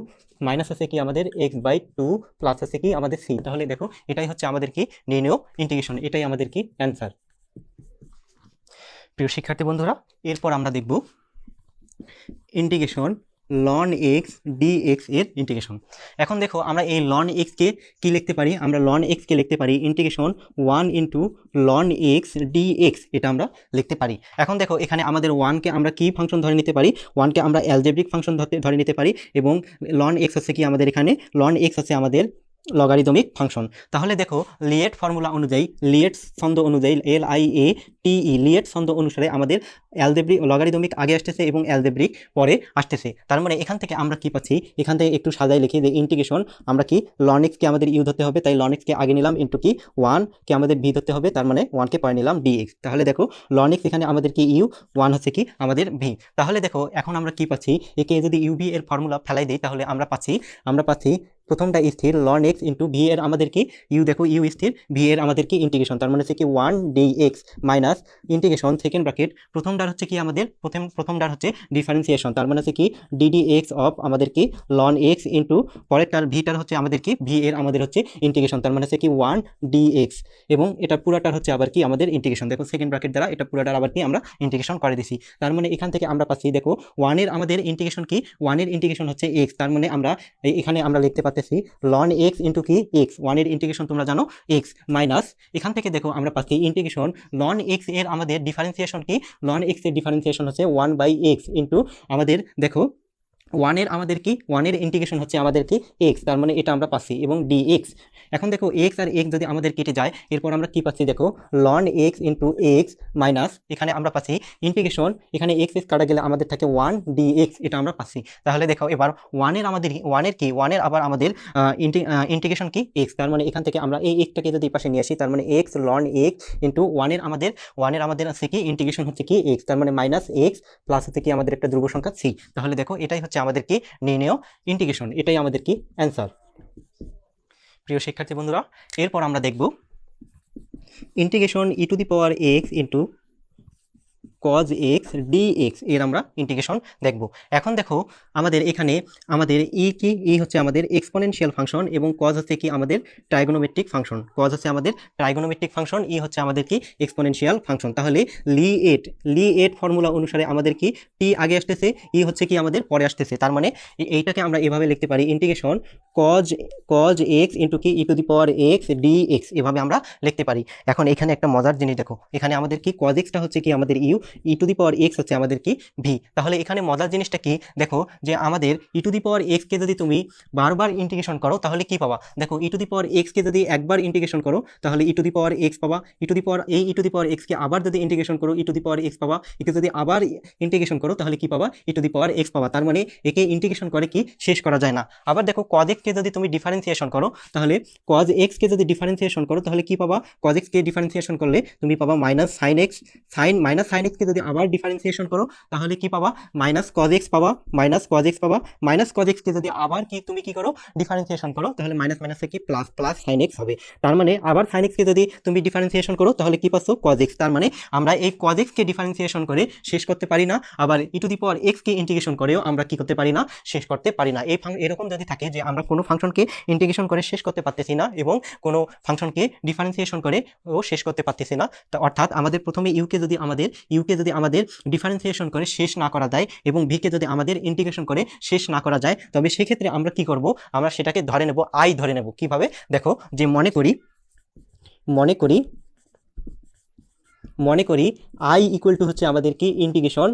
মাইনাস আছে কি আমাদের x/2 প্লাস আছে কি আমাদের সি। তাহলে দেখো এটাই হচ্ছে আমাদের কি নির্ণয় ইন্টিগ্রেশন, এটাই আমাদের কি অ্যান্সার। প্রিয় শিক্ষার্থী বন্ধুরা, এরপর আমরা দেখব ইন্টিগ্রেশন ln x dx এর ইন্টিগ্রেশন। এখন দেখো আমরা এই ln x কে কি লিখতে পারি, আমরা ln x কে লিখতে পারি ইন্টিগ্রেশন 1 ln x dx, এটা আমরা লিখতে পারি। এখন দেখো এখানে আমাদের 1 কে আমরা কি ফাংশন ধরে নিতে পারি, 1 কে আমরা অ্যালজেব্রিক ফাংশন ধরে নিতে পারি এবং ln x হচ্ছে কি আমাদের এখানে ln x হচ্ছে আমাদের লগারিদমিক ফাংশন। তাহলে দেখো লিয়েট ফর্মুলা অনুযায়ী, লিয়েট ছন্দ অনুযায়ী, LIATE, লিয়েট ছন্দ অনুসারে আমাদের অ্যালজেব্রিক লগারিদমিক আগে আসতেছে এবং অ্যালজেব্রিক পরে আসতেছে। তার মানে এখান থেকে আমরা কি পাচ্ছি, এখান থেকে একটু সাজাই লিখি যে ইন্টিগ্রেশন আমরা কি ln x কে আমাদের ইউ ধরতে হবে, তাই ln x কে আগে নিলাম, ইন্টু কি 1 কে আমাদের ভি ধরতে হবে, তার মানে 1 কে পরে নিলাম dx। তাহলে দেখো ln x এখানে আমাদের কি ইউ, 1 হচ্ছে কি আমাদের ভি। তাহলে দেখো এখন আমরা কি পাচ্ছি, একে যদি ইউভি এর ফর্মুলা ফেলাই দিই তাহলে আমরা পাচ্ছি প্রথমটা স্থির ln x ইন্টু ভি এর আমাদের কি ইউ, দেখো ইউ স্থির, ভি এর আমাদের কি ইন্টিগ্রেশন, তার মানে হচ্ছে কি 1 dx minus integration second bracket প্রথমটার হচ্ছে কি আমাদের প্রথমটার হচ্ছে ডিফারেন্সিয়েশন, তার মানে হচ্ছে কি ddx অফ আমাদের কি ln x ইন্টু পরেরটার ভিটার হচ্ছে আমাদের কি ভি এর আমাদের হচ্ছে ইন্টিগ্রেশন, তার মানে হচ্ছে কি 1 dx, এবং এটা পুরাটার হচ্ছে আবার কি আমাদের ইন্টিগ্রেশন, দেখো সেকেন্ড ব্র্যাকেট দ্বারা এটা পুরাটার আবার কি আমরা ইন্টিগ্রেশন করে দিছি। তার মানে এখান থেকে আমরা পাচ্ছি দেখো 1 এর আমাদের ইন্টিগ্রেশন কি, 1 এর ইন্টিগ্রেশন হচ্ছে x, তার মানে আমরা এখানে আমরা লিখতে পারতেছি ln x ইন্টু কি x, 1 এর ইন্টিগ্রেশন তোমরা জানো x, মাইনাস এখান থেকে দেখো আমরা পাচ্ছি ইন্টিগ্রেশন ln x এর আমাদের ডিফারেন্সিয়েশন কি, ln x এর ডিফারেন্সিয়েশন হচ্ছে 1/x ইন্টু আমাদের দেখো 1 এর আমাদের কি 1 এর ইন্টিগ্রেশন হচ্ছে আমাদের কি x, তার মানে এটা আমরা পাচ্ছি, এবং dx। এখন দেখো x আর x যদি আমাদের কেটে যায়, এরপর আমরা কি পাচ্ছি দেখো ln x into x minus এখানে আমরা পাচ্ছি ইন্টিগ্রেশন, এখানে x কাটা গেলে আমাদের থাকে 1 dx, এটা আমরা পাচ্ছি। তাহলে দেখো এবার 1 এর আমাদের 1 এর আবার আমাদের ইন্টিগ্রেশন কি x, তার মানে এখান থেকে আমরা এই xটাকে যদি পাশে নিয়ে আসি, তার মানে x ln x ইন্টু 1 এর আমাদের আছে কি ইন্টিগ্রেশন হচ্ছে কি x, তার মানে মাইনাস x প্লাস হচ্ছে কি আমাদের একটা ধ্রুব সংখ্যা c। তাহলে দেখো এটাই হচ্ছে আমাদের কি নির্ণেয় ইন্টিগ্রেশন, এটাই আমাদের কি অ্যান্সার। প্রিয় শিক্ষার্থী বন্ধুরা, এরপর আমরা দেখব integration e⁴x into cos x dx এর আমরা ইন্টিগ্রেশন দেখব। এখন দেখো আমাদের এখানে আমাদের ই হচ্ছে আমাদের এক্সপোনেনশিয়াল ফাংশন, এবং cos হচ্ছে কি আমাদের ট্রাইগোনোমেট্রিক ফাংশন, cos হচ্ছে আমাদের ট্রাইগোনোমেট্রিক ফাংশন, ই হচ্ছে আমাদের কি এক্সপোনেনশিয়াল ফাংশন। তাহলে লিয়েট ফর্মুলা অনুসারে আমাদের কি টি আগে আসতেছে, ই হচ্ছে কি আমাদের পরে আসতেছে, তার মানে এইটাকে আমরা এভাবে লিখতে পারি ইন্টিগ্রেশন cos x ইন্টু কি e⁴x dx, এভাবে আমরা লিখতে পারি। এখন এখানে একটা মজার জিনিস দেখো, এখানে আমাদের কি cos x টা হচ্ছে কি আমাদের ইউ, e⁴x হচ্ছে আমাদের কি ভি। তাহলে এখানে মজার জিনিসটা কি দেখো, যে আমাদের e⁴x কে যদি তুমি বারবার ইন্টিগ্রেশন করো তাহলে কি পাবা, দেখো e⁴x কে যদি একবার ইন্টিগ্রেশন করো তাহলে e⁴x পাবা, e⁴x কে আবার যদি ইন্টিগ্রেশন করো e⁴x পাবা, একে যদি আবার ইন্টিগ্রেশন করো তাহলে কি পাবা e⁴x পাবা। তার মানে একে ইন্টিগ্রেশন করে কি শেষ করা যায় না। আবার দেখো cos x কে যদি তুমি ডিফারেন্সিয়েশন করো, তাহলে cos x কে যদি ডিফারেন্সিয়েশন করো তাহলে কি পাবা, cos x কে ডিফারেন্সিয়েশন করলে তুমি পাবা minus sin x, sin x কে যদি আবার ডিফারেন্সিয়েশন করো তাহলে কি পাবা, মাইনাস cos x পাবা, মাইনাস cos x কে যদি আবার কি তুমি কি করো ডিফারেন্সিয়েশন করো তাহলে মাইনাস মাইনাসে কি প্লাস sin x হবে। তার মানে আবার sin x কে যদি তুমি ডিফারেন্সিয়েশন করো তাহলে কি পাচ্ছ cos x। তার মানে আমরা এই cos x কে ডিফারেন্সিয়েশন করে শেষ করতে পারি না, আবার e⁴x কে ইন্টিগ্রেশন করেও আমরা কি করতে পারি না, শেষ করতে পারি না। এরকম যদি থাকে যে আমরা কোনো ফাংশনকে ইন্টিগ্রেশন করে শেষ করতে পারতেছি না এবং কোনো ফাংশনকে ডিফারেন্সিয়েশন করে ও শেষ করতে পারতেছি না, অর্থাৎ আমাদের প্রথমে ইউকে যদি আমাদের ডিফারেন্সিয়েশন করে শেষ না করা যায় এবং ভিকে যদি আমাদের ইন্টিগ্রেশন করে শেষ না করা যায়, তবে সেক্ষেত্রে আমরা কি করব, আমরা সেটাকে ধরে নেব আই ধরে নেব। কিভাবে দেখো, যে মনে করি আই ইকুয়াল টু হচ্ছে আমাদের কি ইন্টিগ্রেশন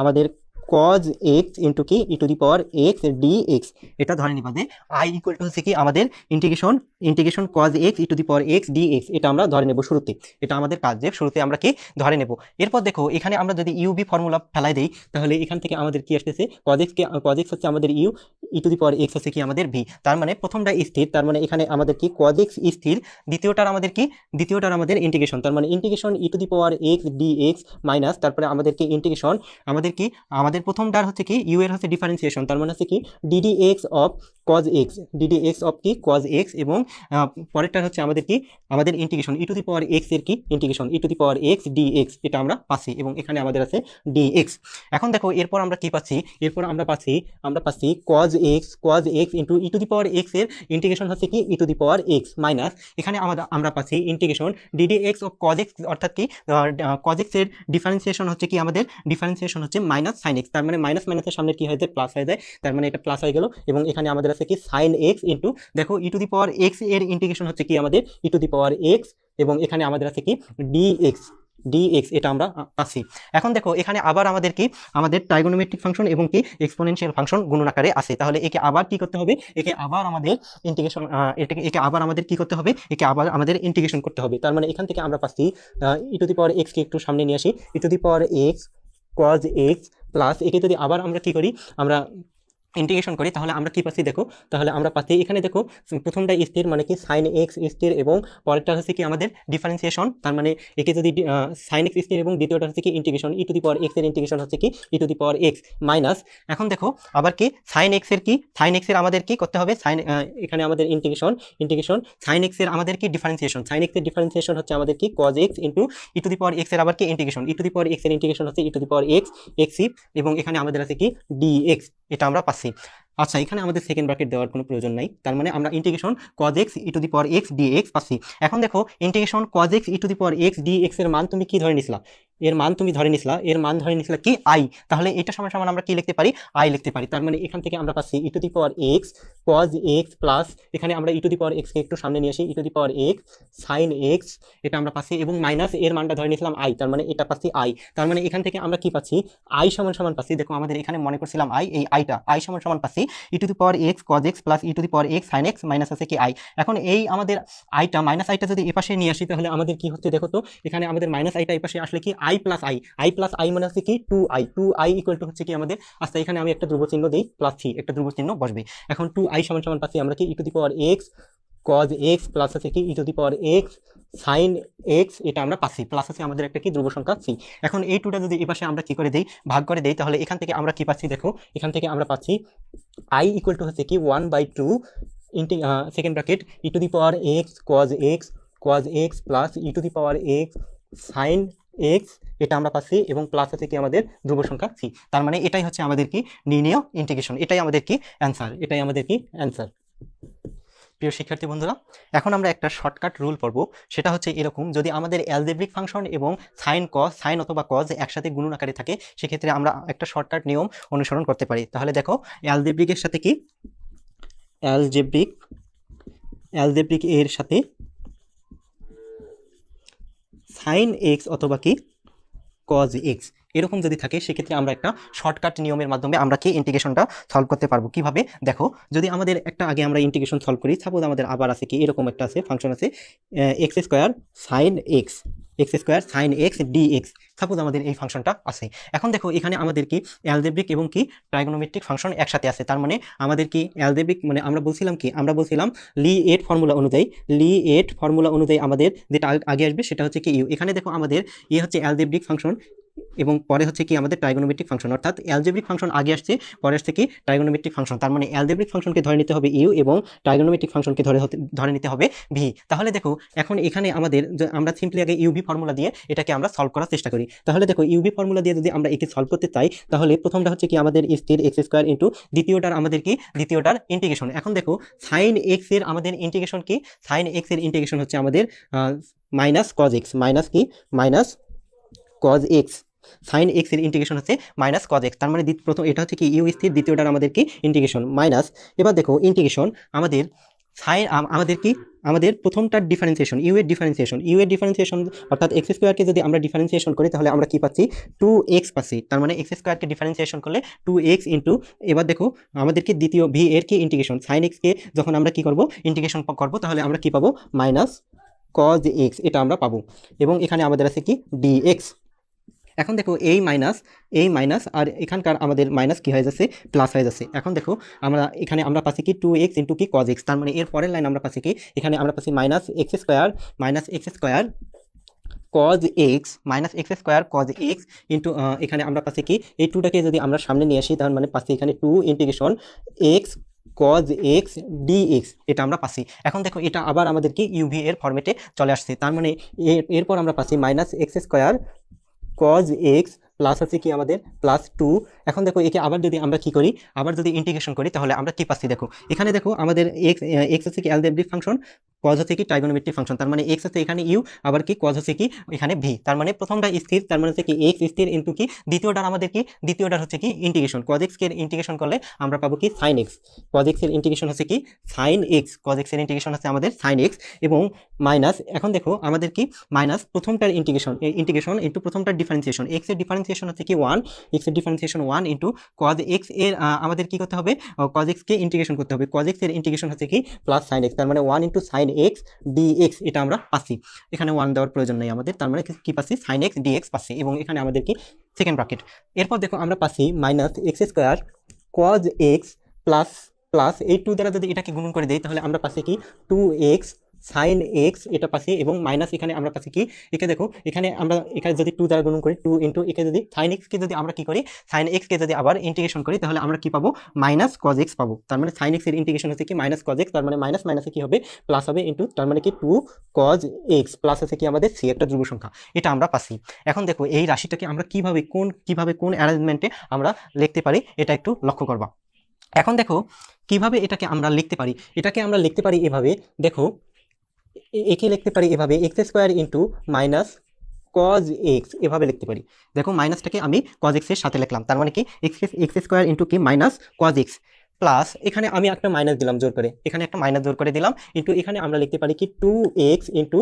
আমাদের cos x ইন্টু কি e⁴x dx, এটা ধরে নিবা যে i ইকুয়াল টু হচ্ছে কি আমাদের integration cos x e⁴x dx, এটা আমরা ধরে নেব শুরুতে, এটা আমাদের কাজ যে শুরুতে আমরা কি ধরে নেব। এরপর দেখো এখানে আমরা যদি ইউবি ফর্মুলা ফেলাই দেই তাহলে এখান থেকে আমাদের কি আসতেছে cos x হচ্ছে আমাদের ইউ, e⁴x হচ্ছে কি আমাদের ভি। তার মানে প্রথমটা স্থির, তার মানে এখানে আমাদের কি cos x স্থির, দ্বিতীয়টার আমাদের ইন্টিগ্রেশন, তার মানে ইন্টিগ্রেশন e⁴x dx মাইনাস তারপরে আমাদের কি ইন্টিগ্রেশন আমাদের প্রথমটার হচ্ছে কি ইউ এর হচ্ছে ডিফারেন্সিয়েশন, তার মানে হচ্ছে কি ddx অফ cos x এবং পরেরটা হচ্ছে আমাদের ইন্টিগ্রেশন e⁴x এর কি ইন্টিগ্রেশন e⁴x dx, এটা আমরা পাচ্ছি এবং এখানে আমাদের আছে dx। এখন দেখো এরপর আমরা কি পাচ্ছি, আমরা পাচ্ছি cos x ইন্টু e⁴x এর ইন্টিগ্রেশন হচ্ছে কি e⁴x মাইনাস এখানে আমরা পাচ্ছি integration ddx of cos x, অর্থাৎ কি cos x এর ডিফারেন্সিয়েশন হচ্ছে কি আমাদের ডিফারেন্সিয়েশন হচ্ছে মাইনাস sin x, তার মানে মাইনাস মাইনাসের সামনে কি হয়ে যায় প্লাস হয়ে যায়, তার মানে এটা প্লাস হয়ে গেল এবং এখানে আমাদের আছে কি sin x ইন্টু দেখো e⁴x এর ইন্টিগ্রেশন হচ্ছে কি আমাদের e⁴x এবং এখানে আমাদের আছে কি dx। ডিএক্স এটা আমরা পাচ্ছি। এখন দেখো এখানে আবার আমাদের কি আমাদের ট্রাইগোনোমেট্রিক ফাংশন এবং কি এক্সপোনেনশিয়াল ফাংশন গুণন আকারে আছে, তাহলে একে আবার কি করতে হবে, একে আবার আমাদের ইন্টিগ্রেশন একে আবার আমাদের কি করতে হবে, একে আবার আমাদের ইন্টিগ্রেশন করতে হবে। তার মানে এখান থেকে আমরা পাচ্ছি e to the power x কে একটু সামনে নিয়ে আসি, e to the power x cos x plus একে যদি আবার আমরা কি করি, আমরা ইন্টিগ্রেশন করি, তাহলে আমরা কি পাচ্ছি দেখো, তাহলে আমরা পাচ্ছি এখানে দেখো প্রথমটা স্থির মানে কি সাইন এক্স স্থির এবং পরেরটা হচ্ছে কি আমাদের ডিফারেন্সিয়েশন, তার মানে একে যদি সাইন এক্স স্থির এবং দ্বিতীয়টা হচ্ছে কি integration, e to the power x এর ইন্টিগ্রেশন হচ্ছে কি e to the power x minus. এখন দেখো আবার কি সাইন এক্স এর কি, সাইন এক্স এর আমাদের কি করতে হবে, সাইন এখানে আমাদের ইন্টিগ্রেশন সাইন এক্স এর আমাদের কি ডিফারেন্সিয়েশন, সাইন এক্স এর ডিফারেন্সিয়েশন হচ্ছে আমাদের কি cos x into e to the power x এর আবার কি integration, e to the power x এর ইন্টিগ্রেশন হচ্ছে e to the power x x এবং এখানে আমাদের আছে কি ডিএক্স, এটা আমরা পাচ্ছি। আচ্ছা, এখানে আমাদের সেকেন্ড ব্র্যাকেট দেওয়ার কোনো প্রয়োজন নাই, তার মানে আমরা integration cos x E to the power x dx পাচ্ছি। এখন দেখো integration cos x E to the power x dx এর মান তুমি কি ধরে নিছিলা, এর মান তুমি ধরে নিছিলা, এর মান ধরে নিছিলা কি i, তাহলে এটা সমান সমান আমরা কি লিখতে পারি, i লিখতে পারি। তার মানে এখান থেকে আমরা পাচ্ছি e to the power x cos x plus এখানে আমরা e to the power x কে একটু সামনে নিয়ে আসি, e to the power x sin x এটা আমরা পাচ্ছি এবং মাইনাস এর মানটা ধরে নিছিলাম i, তার মানে এটা পাচ্ছি i। তার মানে এখান থেকে আমরা কি পাচ্ছি, i সমান সমান পাচ্ছি, দেখো আমাদের এখানে মনে করছিলাম i, এই iটা i সমান সমান পাচ্ছি e to the power x cos x plus e to the power x sin x minus আছে কি i। এখন এই আমাদের আইটা মাইনাস আইটা যদি এপাশে নিয়ে আসি তাহলে আমাদের কি হচ্ছে দেখো তো, এখানে আমাদের মাইনাস আইটা এপাশে আসলে কি i প্লাস i মানে হচ্ছে কি 2i ইকুয়াল টু হচ্ছে কি আমাদের, আচ্ছা এখানে আমি একটা ধ্রুব চিহ্ন দিই প্লাস 3 একটা ধ্রুব চিহ্ন বসবে। এখন 2i সমান সমান পাচ্ছি আমরা কি e to the power x cos x plus আছে কি e to the power x sin x এটা আমরা পাচ্ছি, প্লাস আছে আমাদের একটা কি ধ্রুব সংখ্যা c। এখন এই টুটা যদি এপাশে আমরা কি করে দেই, ভাগ করে দেই, তাহলে এখান থেকে আমরা কি পাচ্ছি দেখো, এখান থেকে আমরা পাচ্ছি i ইকুয়াল টু হচ্ছে কি 1/2 into second bracket e to the power x cos x plus e to the power x sin x এটা আমরা পাচ্ছি এবং প্লাস আছে কি আমাদের ধ্রুব সংখ্যা c। তার মানে এটাই হচ্ছে আমাদের কি নির্ণেয় ইন্টিগ্রেশন, এটাই আমাদের কি অ্যান্সার, এটাই আমাদের কি অ্যান্সার। প্রিয় শিক্ষার্থী বন্ধুরা, এখন আমরা একটা শর্টকাট রুল পড়ব, সেটা হচ্ছে এরকম, যদি আমাদের অ্যালজেব্রিক ফাংশন এবং সাইন অথবা কজ একসাথে গুণন আকারে থাকে সেক্ষেত্রে আমরা একটা শর্টকাট নিয়ম অনুসরণ করতে পারি। তাহলে দেখো অ্যালজেব্রিকের সাথে কি অ্যালজেব্রিক এর সাথে সাইন এক্স অথবা কি কজ এক্স এরকম যদি থাকে সেক্ষেত্রে আমরা একটা শর্টকাট নিয়মের মাধ্যমে আমরা কি ইন্টিগ্রেশনটা সলভ করতে পারবো। কিভাবে দেখো, যদি আমাদের একটা আগে আমরা ইন্টিগ্রেশন সলভ করি, সাপোজ আমাদের আবার আছে কি এরকম একটা আছে ফাংশন আছে x square sine x d x, suppose আমাদের এই ফাংশনটা আছে। এখন দেখো এখানে আমাদের কি অ্যালজেব্রিক এবং কি ট্রাইগোনোমেট্রিক ফাংশন একসাথে আছে, তার মানে আমাদের কি অ্যালজেব্রিক মানে আমরা বলছিলাম লি-এট ফর্মুলা অনুযায়ী আমাদের যেটা আগে আসবে সেটা হচ্ছে কি ইউ। এখানে দেখো আমাদের হচ্ছে অ্যালজেব্রিক ফাংশন এবং পরে হচ্ছে কি আমাদের ট্রাইগোনোমেট্রিক ফাংশন, অর্থাৎ অ্যালজেব্রিক ফাংশন আগে আসছে, পরে আসছে কি ট্রাইগোনোমেট্রিক ফাংশন। তার মানে অ্যালজেব্রিক ফাংশনকে ধরে নিতে হবে ইউ এবং ট্রাইগোনোমেট্রিক ফাংশনকে ধরে নিতে হবে ভি। তাহলে দেখো এখন এখানে আমাদের আমরা সিম্পলি আগে ইউভি ফর্মুলা দিয়ে এটাকে আমরা সলভ করার চেষ্টা করি। তাহলে দেখো ইউভি ফর্মুলা দিয়ে যদি আমরা একে সলভ করতে চাই তাহলে প্রথমটা হচ্ছে কি আমাদের স্থির এক্স স্কোয়ার ইন্টু দ্বিতীয়টার ইন্টিগ্রেশন। এখন দেখো সাইন এক্স এর আমাদের ইন্টিগ্রেশন কি, সাইন এক্স এর ইন্টিগ্রেশন হচ্ছে আমাদের minus cos x, minus cos x, sine x এর ইন্টিগ্রেশন হচ্ছে মাইনাস কজ এক্স। তার মানে প্রথম এটা হচ্ছে কি ইউ স্থির, দ্বিতীয়টার আমাদের কি ইন্টিগ্রেশন মাইনাস। এবার দেখো ইন্টিগ্রেশন আমাদের প্রথমটার ডিফারেন্সিয়েশন ইউ এর ডিফারেন্সিয়েশন অর্থাৎ এক্স স্কোয়ারকে যদি আমরা ডিফারেন্সিয়েশন করি তাহলে আমরা কি পাচ্ছি 2x পাচ্ছি। তার মানে এক্স স্কোয়ারকে ডিফারেন্সিয়েশন করলে 2x ইন্টু, এবার দেখো আমাদেরকে দ্বিতীয় ভি এর কি ইন্টিগ্রেশন, সাইন এক্সকে যখন আমরা কি করব ইন্টিগ্রেশন করব তাহলে আমরা কি পাবো মাইনাস কজ এক্স এটা আমরা পাবো এবং এখানে আমাদের আছে কি ডিএক্স। এখন দেখো এই মাইনাস আর এখানকার আমাদের মাইনাস কি হয়ে যাচ্ছে প্লাস হয়ে যাচ্ছে। এখন দেখো আমরা পাচ্ছি কি 2x ইন্টু কি কজ এক্স, তার মানে এর পরের লাইন আমরা পাচ্ছি কি এখানে আমরা পাচ্ছি minus x square cos x into এখানে আমরা পাচ্ছি কি এই টুটাকে যদি আমরা সামনে নিয়ে আসি তাহলে মানে পাচ্ছি এখানে 2 integration x cos x dx এটা আমরা পাচ্ছি। এখন দেখো এটা আবার আমাদের কি ইউভি এর ফরম্যাটে চলে আসছে, তার মানে এরপর আমরা পাচ্ছি minus x square cos x plus হচ্ছে কি আমাদের প্লাস 2। এখন দেখো একে আবার যদি আমরা কি করি, আবার যদি ইন্টিগ্রেশন করি তাহলে আমরা কি পাচ্ছি দেখো, এখানে দেখো আমাদের এক্স হচ্ছে কি অ্যালজেব্রিক ফাংশন, কজ হচ্ছে কি ট্রাইগোনোমেট্রিক ফাংশন, তার মানে এক্স হচ্ছে এখানে ইউ, আবার কি কজ হচ্ছে কি এখানে ভি, তার মানে প্রথমটা স্থির, তার মানে হচ্ছে কি এক্স স্থির ইনটু কি দ্বিতীয়টার আমাদের কি, দ্বিতীয়টার হচ্ছে কি ইন্টিগ্রেশন, কজ এক্স এর ইন্টিগ্রেশন করলে আমরা পাবো কি সাইন এক্স, কজ এক্স এর ইন্টিগ্রেশন হচ্ছে কি সাইন এক্স, কজ এক্স এর ইন্টিগ্রেশন হচ্ছে আমাদের সাইন এক্স, এবং মাইনাস এখন দেখো আমাদের কি মাইনাস প্রথমটার ইন্টিগ্রেশন, ইন্টিগ্রেশন ইন্টু প্রথমটার ডিফারেন্সিয়েশন, এক্স এর ডিফারেন্সিয়েশন হচ্ছে কি 1, এক্স এর ডিফারেন্সিয়েশন 1 ইন্টু কজ এক্স এর আমাদের কি করতে হবে, কজ এক্স কে ইন্টিগ্রেশন করতে হবে, কজ এক্স এর ইন্টিগ্রেশন হচ্ছে কি প্লাস সাইন এক্স, তার মানে 1 ইন্টু সাইন এক্স ডিএক্স, এটা আমরা পাচ্ছি, এখানে 1 দেওয়ার প্রয়োজন নেই আমাদের, তার মানে কি পাচ্ছি সাইন এক্স ডিএক্স পাচ্ছি, এবং এখানে আমাদের কি সেকেন্ড ব্র্যাকেট। এরপর দেখো আমরা পাচ্ছি minus x square cos x plus plus এই 2 দ্বারা যদি এটাকে গুণন করে দেই তাহলে আমরা পাচ্ছি কি 2x সাইন এক্স, এটা পাচ্ছি, এবং মাইনাস এখানে আমরা পাচ্ছি কি, একে দেখো এখানে আমরা এখানে যদি 2 দ্বারা গুণন করি 2 ইন্টু একে যদি সাইন এক্স কে যদি আমরা কি করি, সাইন এক্স কে যদি আবার ইন্টিগ্রেশন করি তাহলে আমরা কি পাবো, মাইনাস কজ এক্স পাবো, তার মানে সাইন এক্স এর ইন্টিগ্রেশন হচ্ছে কি মাইনাস কজ এক্স, তার মানে মাইনাস মাইনাসে কি হবে প্লাস হবে ইন্টু, তার মানে কি 2 কজ এক্স প্লাস হচ্ছে কি আমাদের সি একটা ধ্রুব সংখ্যা, এটা আমরা পাচ্ছি। এখন দেখো এই রাশিটাকে আমরা কিভাবে কোন অ্যারেঞ্জমেন্টে আমরা লিখতে পারি এটা একটু লক্ষ্য করবা। এখন দেখো কিভাবে এটাকে আমরা লিখতে পারি, এটাকে আমরা লিখতে পারি এভাবে, দেখো একে লিখতে পারি এভাবে x square into minus cos x, এভাবে লিখতে পারি। দেখো মাইনাসটাকে আমি কজ এক্স এর সাথে লিখলাম, তার মানে কি এক্স স্কোয়ার ইন্টু কি মাইনাস কজ এক্স প্লাস এখানে আমি একটা মাইনাস দিলাম জোর করে, এখানে একটা মাইনাস জোর করে দিলাম, ইন্টু এখানে আমরা লিখতে পারি কি 2x ইন্টু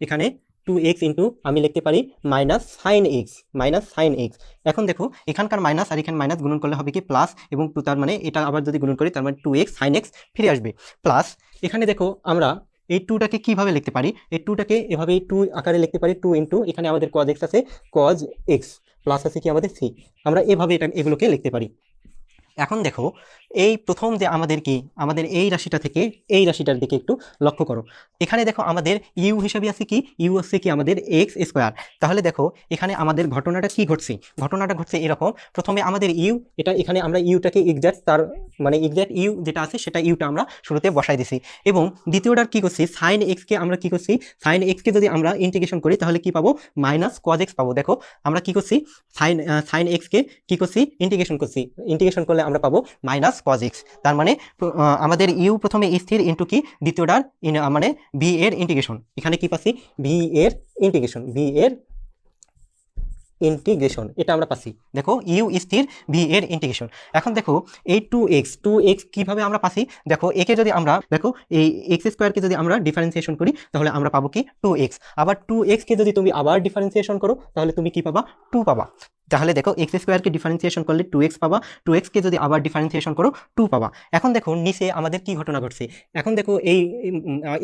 এখানে 2x ইন্টু আমি লিখতে পারি minus sine x, minus sine x. এখন দেখো এখানকার মাইনাস আর এখানে মাইনাস গুণন করলে হবে কি প্লাস, এবং 2 তার মানে এটা আবার যদি গুণন করি তার মানে 2x সাইন এক্স ফিরে আসবে, প্লাস এখানে দেখো আমরা এই 2টাকে কিভাবে লিখতে পারি, এই 2টাকে এভাবে 2 আকারে লিখতে পারি, 2 ইন্টু এখানে আমাদের কজ এক্স আছে, কজ এক্স প্লাস আছে কি আমাদের সি, আমরা এভাবে এগুলোকে লিখতে পারি। এখন দেখো এই প্রথম যে আমাদের এই রাশিটা থেকে এই রাশিটার দিকে একটু লক্ষ্য করো, এখানে দেখো আমাদের ইউ হিসাবে আছে কি, ইউ হচ্ছে কি আমাদের এক্স স্কোয়ার, তাহলে দেখো এখানে আমাদের ঘটনাটা কি ঘটছে, ঘটনাটা ঘটছে এরকম, প্রথমে আমাদের ইউ, এটা এখানে আমরা ইউটাকে এক্সাক্ট তার মানে এক্সাক্ট ইউ যেটা আছে সেটা ইউটা আমরা শুরুতে বসাই দিছি, এবং দ্বিতীয়টার কি করছি সাইন এক্সকে আমরা কি করছি, সাইন এক্সকে যদি আমরা ইন্টিগ্রেশন করি তাহলে কি পাবো মাইনাস কজ এক্স পাবো, দেখো আমরা কি করছি সাইন এক্সকে কি করছি ইন্টিগ্রেশন করছি, ইন্টিগ্রেশন করলে আমরা পাবো মাইনাস কজ এক্স, তার মানে আমাদের ইউ প্রথমে স্থির ইন্টু কি দ্বিতীয়টার মানে ভি এর ইন্টিগ্রেশন, এখানে কি পাচ্ছি ভি এর ইন্টিগ্রেশন, ভি এর ইন্টিগ্রেশন এটা আমরা পাচ্ছি, দেখো ইউ স্থির ভি এর ইন্টিগ্রেশন। এখন দেখো এই 2x কিভাবে আমরা পাচ্ছি, দেখো একে যদি আমরা দেখো এই এক্স স্কোয়ারকে যদি আমরা ডিফারেন্সিয়েশন করি তাহলে আমরা পাবো কি 2x, আবার 2x কে যদি তুমি আবার ডিফারেন্সিয়েশন করো তাহলে তুমি কি পাবা 2 পাবা, তাহলে দেখো এক্স স্কোয়ারকে ডিফারেন্সিয়েশন করলে 2x পাবা, 2x কে যদি আবার ডিফারেন্সিয়েশন করো 2 পাবা। এখন দেখো নিচে আমাদের কি ঘটনা ঘটছে, এখন দেখো এই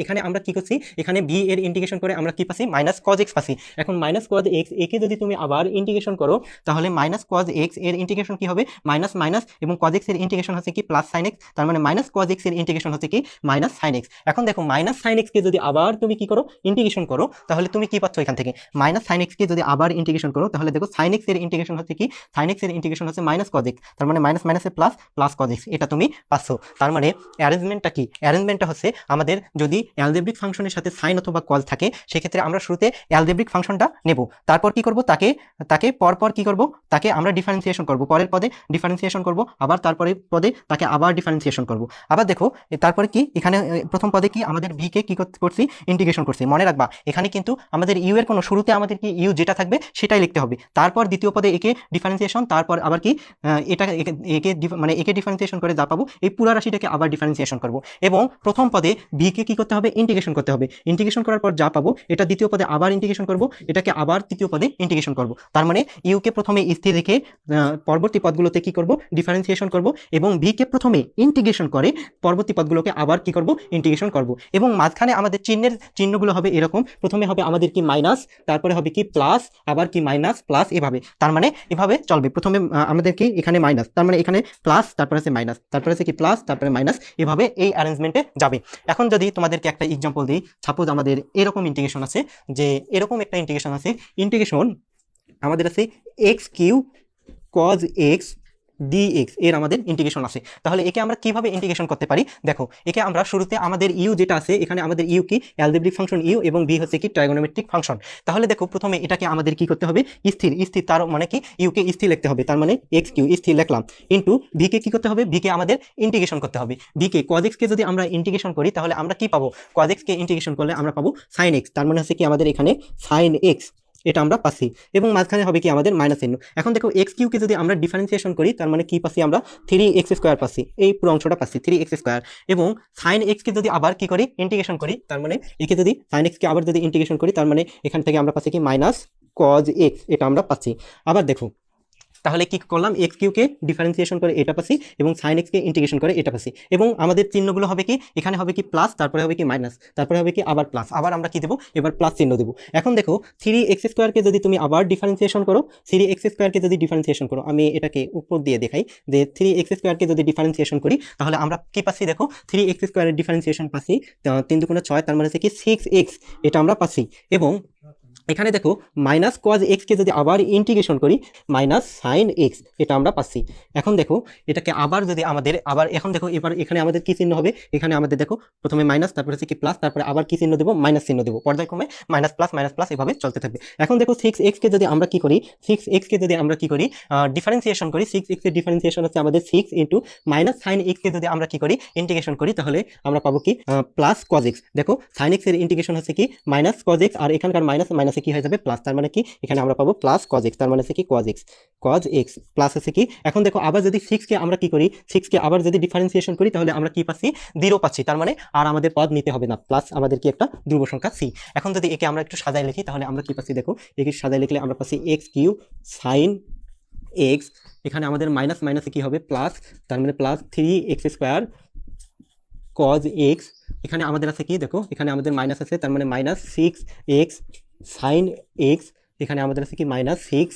এখানে আমরা কি করছি, এখানে ভি এর ইন্টিগ্রেশন করে আমরা কি পাচ্ছি মাইনাস কজ এক্স পাচ্ছি, এখন মাইনাস কজ এক্স একে যদি তুমি আবার ইন্টিগ্রেশন করো তাহলে মাইনাস কজ এক্স এর ইন্টিগ্রেশন কি হবে মাইনাস মাইনাস, এবং কজ এক্স এর ইন্টিগ্রেশন হচ্ছে কি প্লাস সাইন এক্স, তার মানে মাইনাস কজ এক্স এর ইন্টিগ্রেশন হচ্ছে কি মাইনাস সাইন এক্স। এখন দেখো মাইনাস সাইন এক্স কে যদি আবার তুমি কি করো ইন্টিগ্রেশন করো তাহলে তুমি কি পাচ্ছ, এখান থেকে মাইনাস সাইন এক্স কে যদি আবার ইন্টিগ্রেশন করো তাহলে দেখো সাইন এক্স এর ইন্টিগ্রেশন হচ্ছে কি সাইন এক্স এর ইন্টিগ্রেশন হচ্ছে মাইনাস কজ এক্স, তার মানে মাইনাস মাইনাসে প্লাস, প্লাস কজ এক্স, এটা তুমি পাচ্ছ। তার মানে অ্যারেঞ্জমেন্টটা কি, অ্যারেঞ্জমেন্টটা হচ্ছে আমাদের যদি অ্যালজেব্রিক ফাংশনের সাথে সাইন অথবা কজ থাকে সেক্ষেত্রে আমরা শুরুতে অ্যালজেব্রিক ফাংশনটা নেব, তারপর কি করব তাকে পরপর কি করব, তাকে আমরা ডিফারেন্সিয়েশন করব, পরের পদে ডিফারেন্সিয়েশন করব, আবার তারপরে পদে তাকে আবার ডিফারেন্সিয়েশন করব। আবার দেখো তারপরে কি এখানে প্রথম পদে কি আমাদের ভি কে কি করছি ইন্টিগ্রেশন করছি, মনে রাখবা এখানে কিন্তু আমাদের ইউ এর কোনো শুরুতে আমাদের কি ইউ যেটা থাকবে সেটাই লিখতে হবে, তারপর দ্বিতীয় পদে একে ডিফারেন্সিয়েশন, তারপর আবার কি এটা একে ডিফারেন্সিয়েশন করে যা পাবো এই পুরো রাশিটাকে আবার ডিফারেন্সিয়েশন করব, এবং প্রথম পদে ভি কে কি করতে হবে ইন্টিগ্রেশন করতে হবে, ইন্টিগ্রেশন করার পর যা পাবো এটা দ্বিতীয় পদে আবার ইন্টিগ্রেশন করব, এটাকে আবার তৃতীয় পদে ইন্টিগ্রেশন করব, তার মানে ইউ কে প্রথমে স্থির রেখে পরবর্তী পদগুলোতে কি করব ডিফারেন্সিয়েশন করব, এবং ভি কে প্রথমে ইন্টিগ্রেশন করে পরবর্তী পদগুলোকে আবার কি করব ইন্টিগ্রেশন করব, এবং মাঝখানে আমাদের চিহ্নগুলো হবে এরকম, প্রথমে হবে আমাদের কি মাইনাস, তারপরে হবে কি প্লাস, আবার কি মাইনাস প্লাস, এভাবে, তার মানে এভাবে চলবে, প্রথমে আমাদের কি এখানে মাইনাস, তার মানে এখানে প্লাস, তারপরে আছে মাইনাস, তারপরে আছে কি প্লাস, তারপরে মাইনাস, এভাবে এই অ্যারেঞ্জমেন্টে যাবে। এখন যদি তোমাদেরকে একটা এক্সাম্পল দিই, সাপোজ আমাদের এরকম ইন্টিগ্রেশন আছে, যে এরকম একটা ইন্টিগ্রেশন আছে, ইন্টিগ্রেশন আমাদের আছে x cube cos x d x এর আমাদের ইন্টিগ্রেশন আসে। তাহলে একে আমরা কিভাবে ইন্টিগ্রেশন করতে পারি? দেখো একে আমরা শুরুতে আমাদের ইউ যেটা আছে, এখানে আমাদের ইউ কি অ্যালজেব্রিক ফাংশন ইউ এবং ভি হচ্ছে কি ট্রাইগোনোমেট্রিক ফাংশন। তাহলে দেখো প্রথমে এটাকে আমাদের কি করতে হবে, স্থির স্থির, তার মানে কি ইউকে স্থির লিখতে হবে, তার মানে এক্স কিউ স্থির লিখলাম, ইন্টু ভিকে কি করতে হবে, ভিকে আমাদের ইন্টিগ্রেশন করতে হবে। ভিকে কজ এক্সকে যদি আমরা ইন্টিগ্রেশন করি তাহলে আমরা কি পাবো, কজ এক্সকে ইন্টিগ্রেশন করলে আমরা পাবো সাইন এক্স, তার মানে হচ্ছে কি আমাদের এখানে সাইন এক্স, এটা আমরা পাচ্ছি, এবং মাঝখানে হবে কি আমাদের মাইনাস চিহ্ন। এখন দেখো এক্স কিউকে যদি আমরা ডিফারেন্সিয়েশন করি তার মানে কি পাচ্ছি আমরা, 3x² পাচ্ছি, এই পুরো অংশটা পাচ্ছি 3x², এবং সাইন এক্সকে যদি আবার কি করি ইন্টিগ্রেশন করি, তার মানে একে যদি সাইন এক্সকে আবার যদি ইন্টিগ্রেশন করি তার মানে এখান থেকে আমরা পাচ্ছি কি মাইনাস কজ এক্স, এটা আমরা পাচ্ছি। আবার দেখো তাহলে কি করলাম, এক্স কিউকে ডিফারেন্সিয়েশন করে এটা পাচ্ছি এবং সাইন এক্সকে ইন্টিগ্রেশন করে এটা পাচ্ছি, এবং আমাদের চিহ্নগুলো হবে কি, এখানে হবে কি প্লাস, তারপরে হবে কি মাইনাস, তারপরে হবে কি আবার প্লাস, আবার আমরা কি দেবো এবার প্লাস চিহ্ন দেবো। এখন দেখো 3x² যদি তুমি আবার ডিফারেন্সিয়েশন করো, 3x² যদি ডিফারেন্সিয়েশন করো, আমি এটাকে উপর দিয়ে দেখাই যে 3x² যদি ডিফারেন্সিয়েশন করি তাহলে আমরা কি পাচ্ছি, দেখো 3x² এর ডিফারেন্সিয়েশন পাচ্ছি 3 × 6, তার মানে হচ্ছে কি 6x, এটা আমরা পাচ্ছি। এবং এখানে দেখো মাইনাস কজ এক্সকে যদি আবার ইন্টিগ্রেশন করি মাইনাস সাইন এক্স, এটা আমরা পাচ্ছি। এখন দেখো এটাকে আবার যদি আমাদের আবার, এখন দেখো এবার এখানে আমাদের কি চিহ্ন হবে, এখানে আমাদের দেখো প্রথমে মাইনাস, তারপরে হচ্ছে কি প্লাস, তারপরে আবার কি চিহ্ন দেবো, মাইনাস চিহ্ন দেবো, পর্যায়ক্রমে মাইনাস প্লাস এভাবে চলতে থাকবে। এখন দেখো 6x যদি আমরা কি করি, 6x যদি আমরা কি করি ডিফারেন্সিয়েশন করি, 6x এর ডিফারেন্সিয়েশন হচ্ছে আমাদের 6 × মাইনাস সাইন এক্সকে যদি আমরা কি করি ইন্টিগ্রেশন করি তাহলে আমরা পাবো কি প্লাস কজ এক্স। দেখো সাইন এক্স এর ইন্টিগ্রেশন হচ্ছে কি মাইনাস কজ এক্স, আর এখানকার মাইনাস মাইনাসে কি হয়ে যাবে প্লাস, তার মানে কি এখানে আমরা পাবো প্লাস কজ এক্স, তার মানে হচ্ছে কি কজ এক্স প্লাস হচ্ছে কি। এখন দেখো আবার যদি 6কে আমরা কি করি, 6কে আবার যদি ডিফারেন্সিয়েশন করি তাহলে আমরা কি পাচ্ছি, 0 পাচ্ছি, তার মানে আর আমাদের পদ নিতে হবে না, প্লাস আমাদের কি একটা ধ্রুব সংখ্যা সি। এখন যদি একে আমরা একটু সাজায় লিখি তাহলে আমরা কি পাচ্ছি, দেখো একে সাজায় লিখলে আমরা পাচ্ছি এক্স কিউ সাইন এক্স, এখানে আমাদের মাইনাস মাইনাসে কি হবে প্লাস, তার মানে প্লাস 3x² কজ এক্স, এখানে আমাদের আছে কি, দেখো এখানে আমাদের মাইনাস আছে, তার মানে মাইনাস 6x সাইন এক্স, এখানে আমাদের আছে কি মাইনাস 6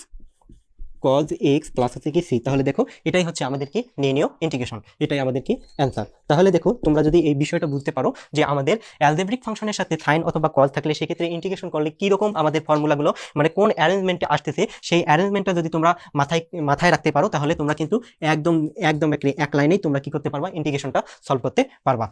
কজ এক্স প্লাস আছে কি সি। তাহলে দেখো এটাই হচ্ছে আমাদের কি নির্ণয় ইন্টিগ্রেশন, এটাই আমাদের কি অ্যান্সার। তাহলে দেখো তোমরা যদি এই বিষয়টা বুঝতে পারো যে আমাদের অ্যালজেব্রিক ফাংশনের সাথে সাইন অথবা কজ থাকলে সেক্ষেত্রে ইন্টিগ্রেশন করলে কি রকম আমাদের ফর্মুলাগুলো মানে কোন অ্যারেঞ্জমেন্টে আসতেছে, সেই অ্যারেঞ্জমেন্টটা যদি তোমরা মাথায় রাখতে পারো তাহলে তোমরা কিন্তু একদম এক লাইনেই তোমরা কি করতে পারবা, ইন্টিগ্রেশনটা সলভ করতে পারবা।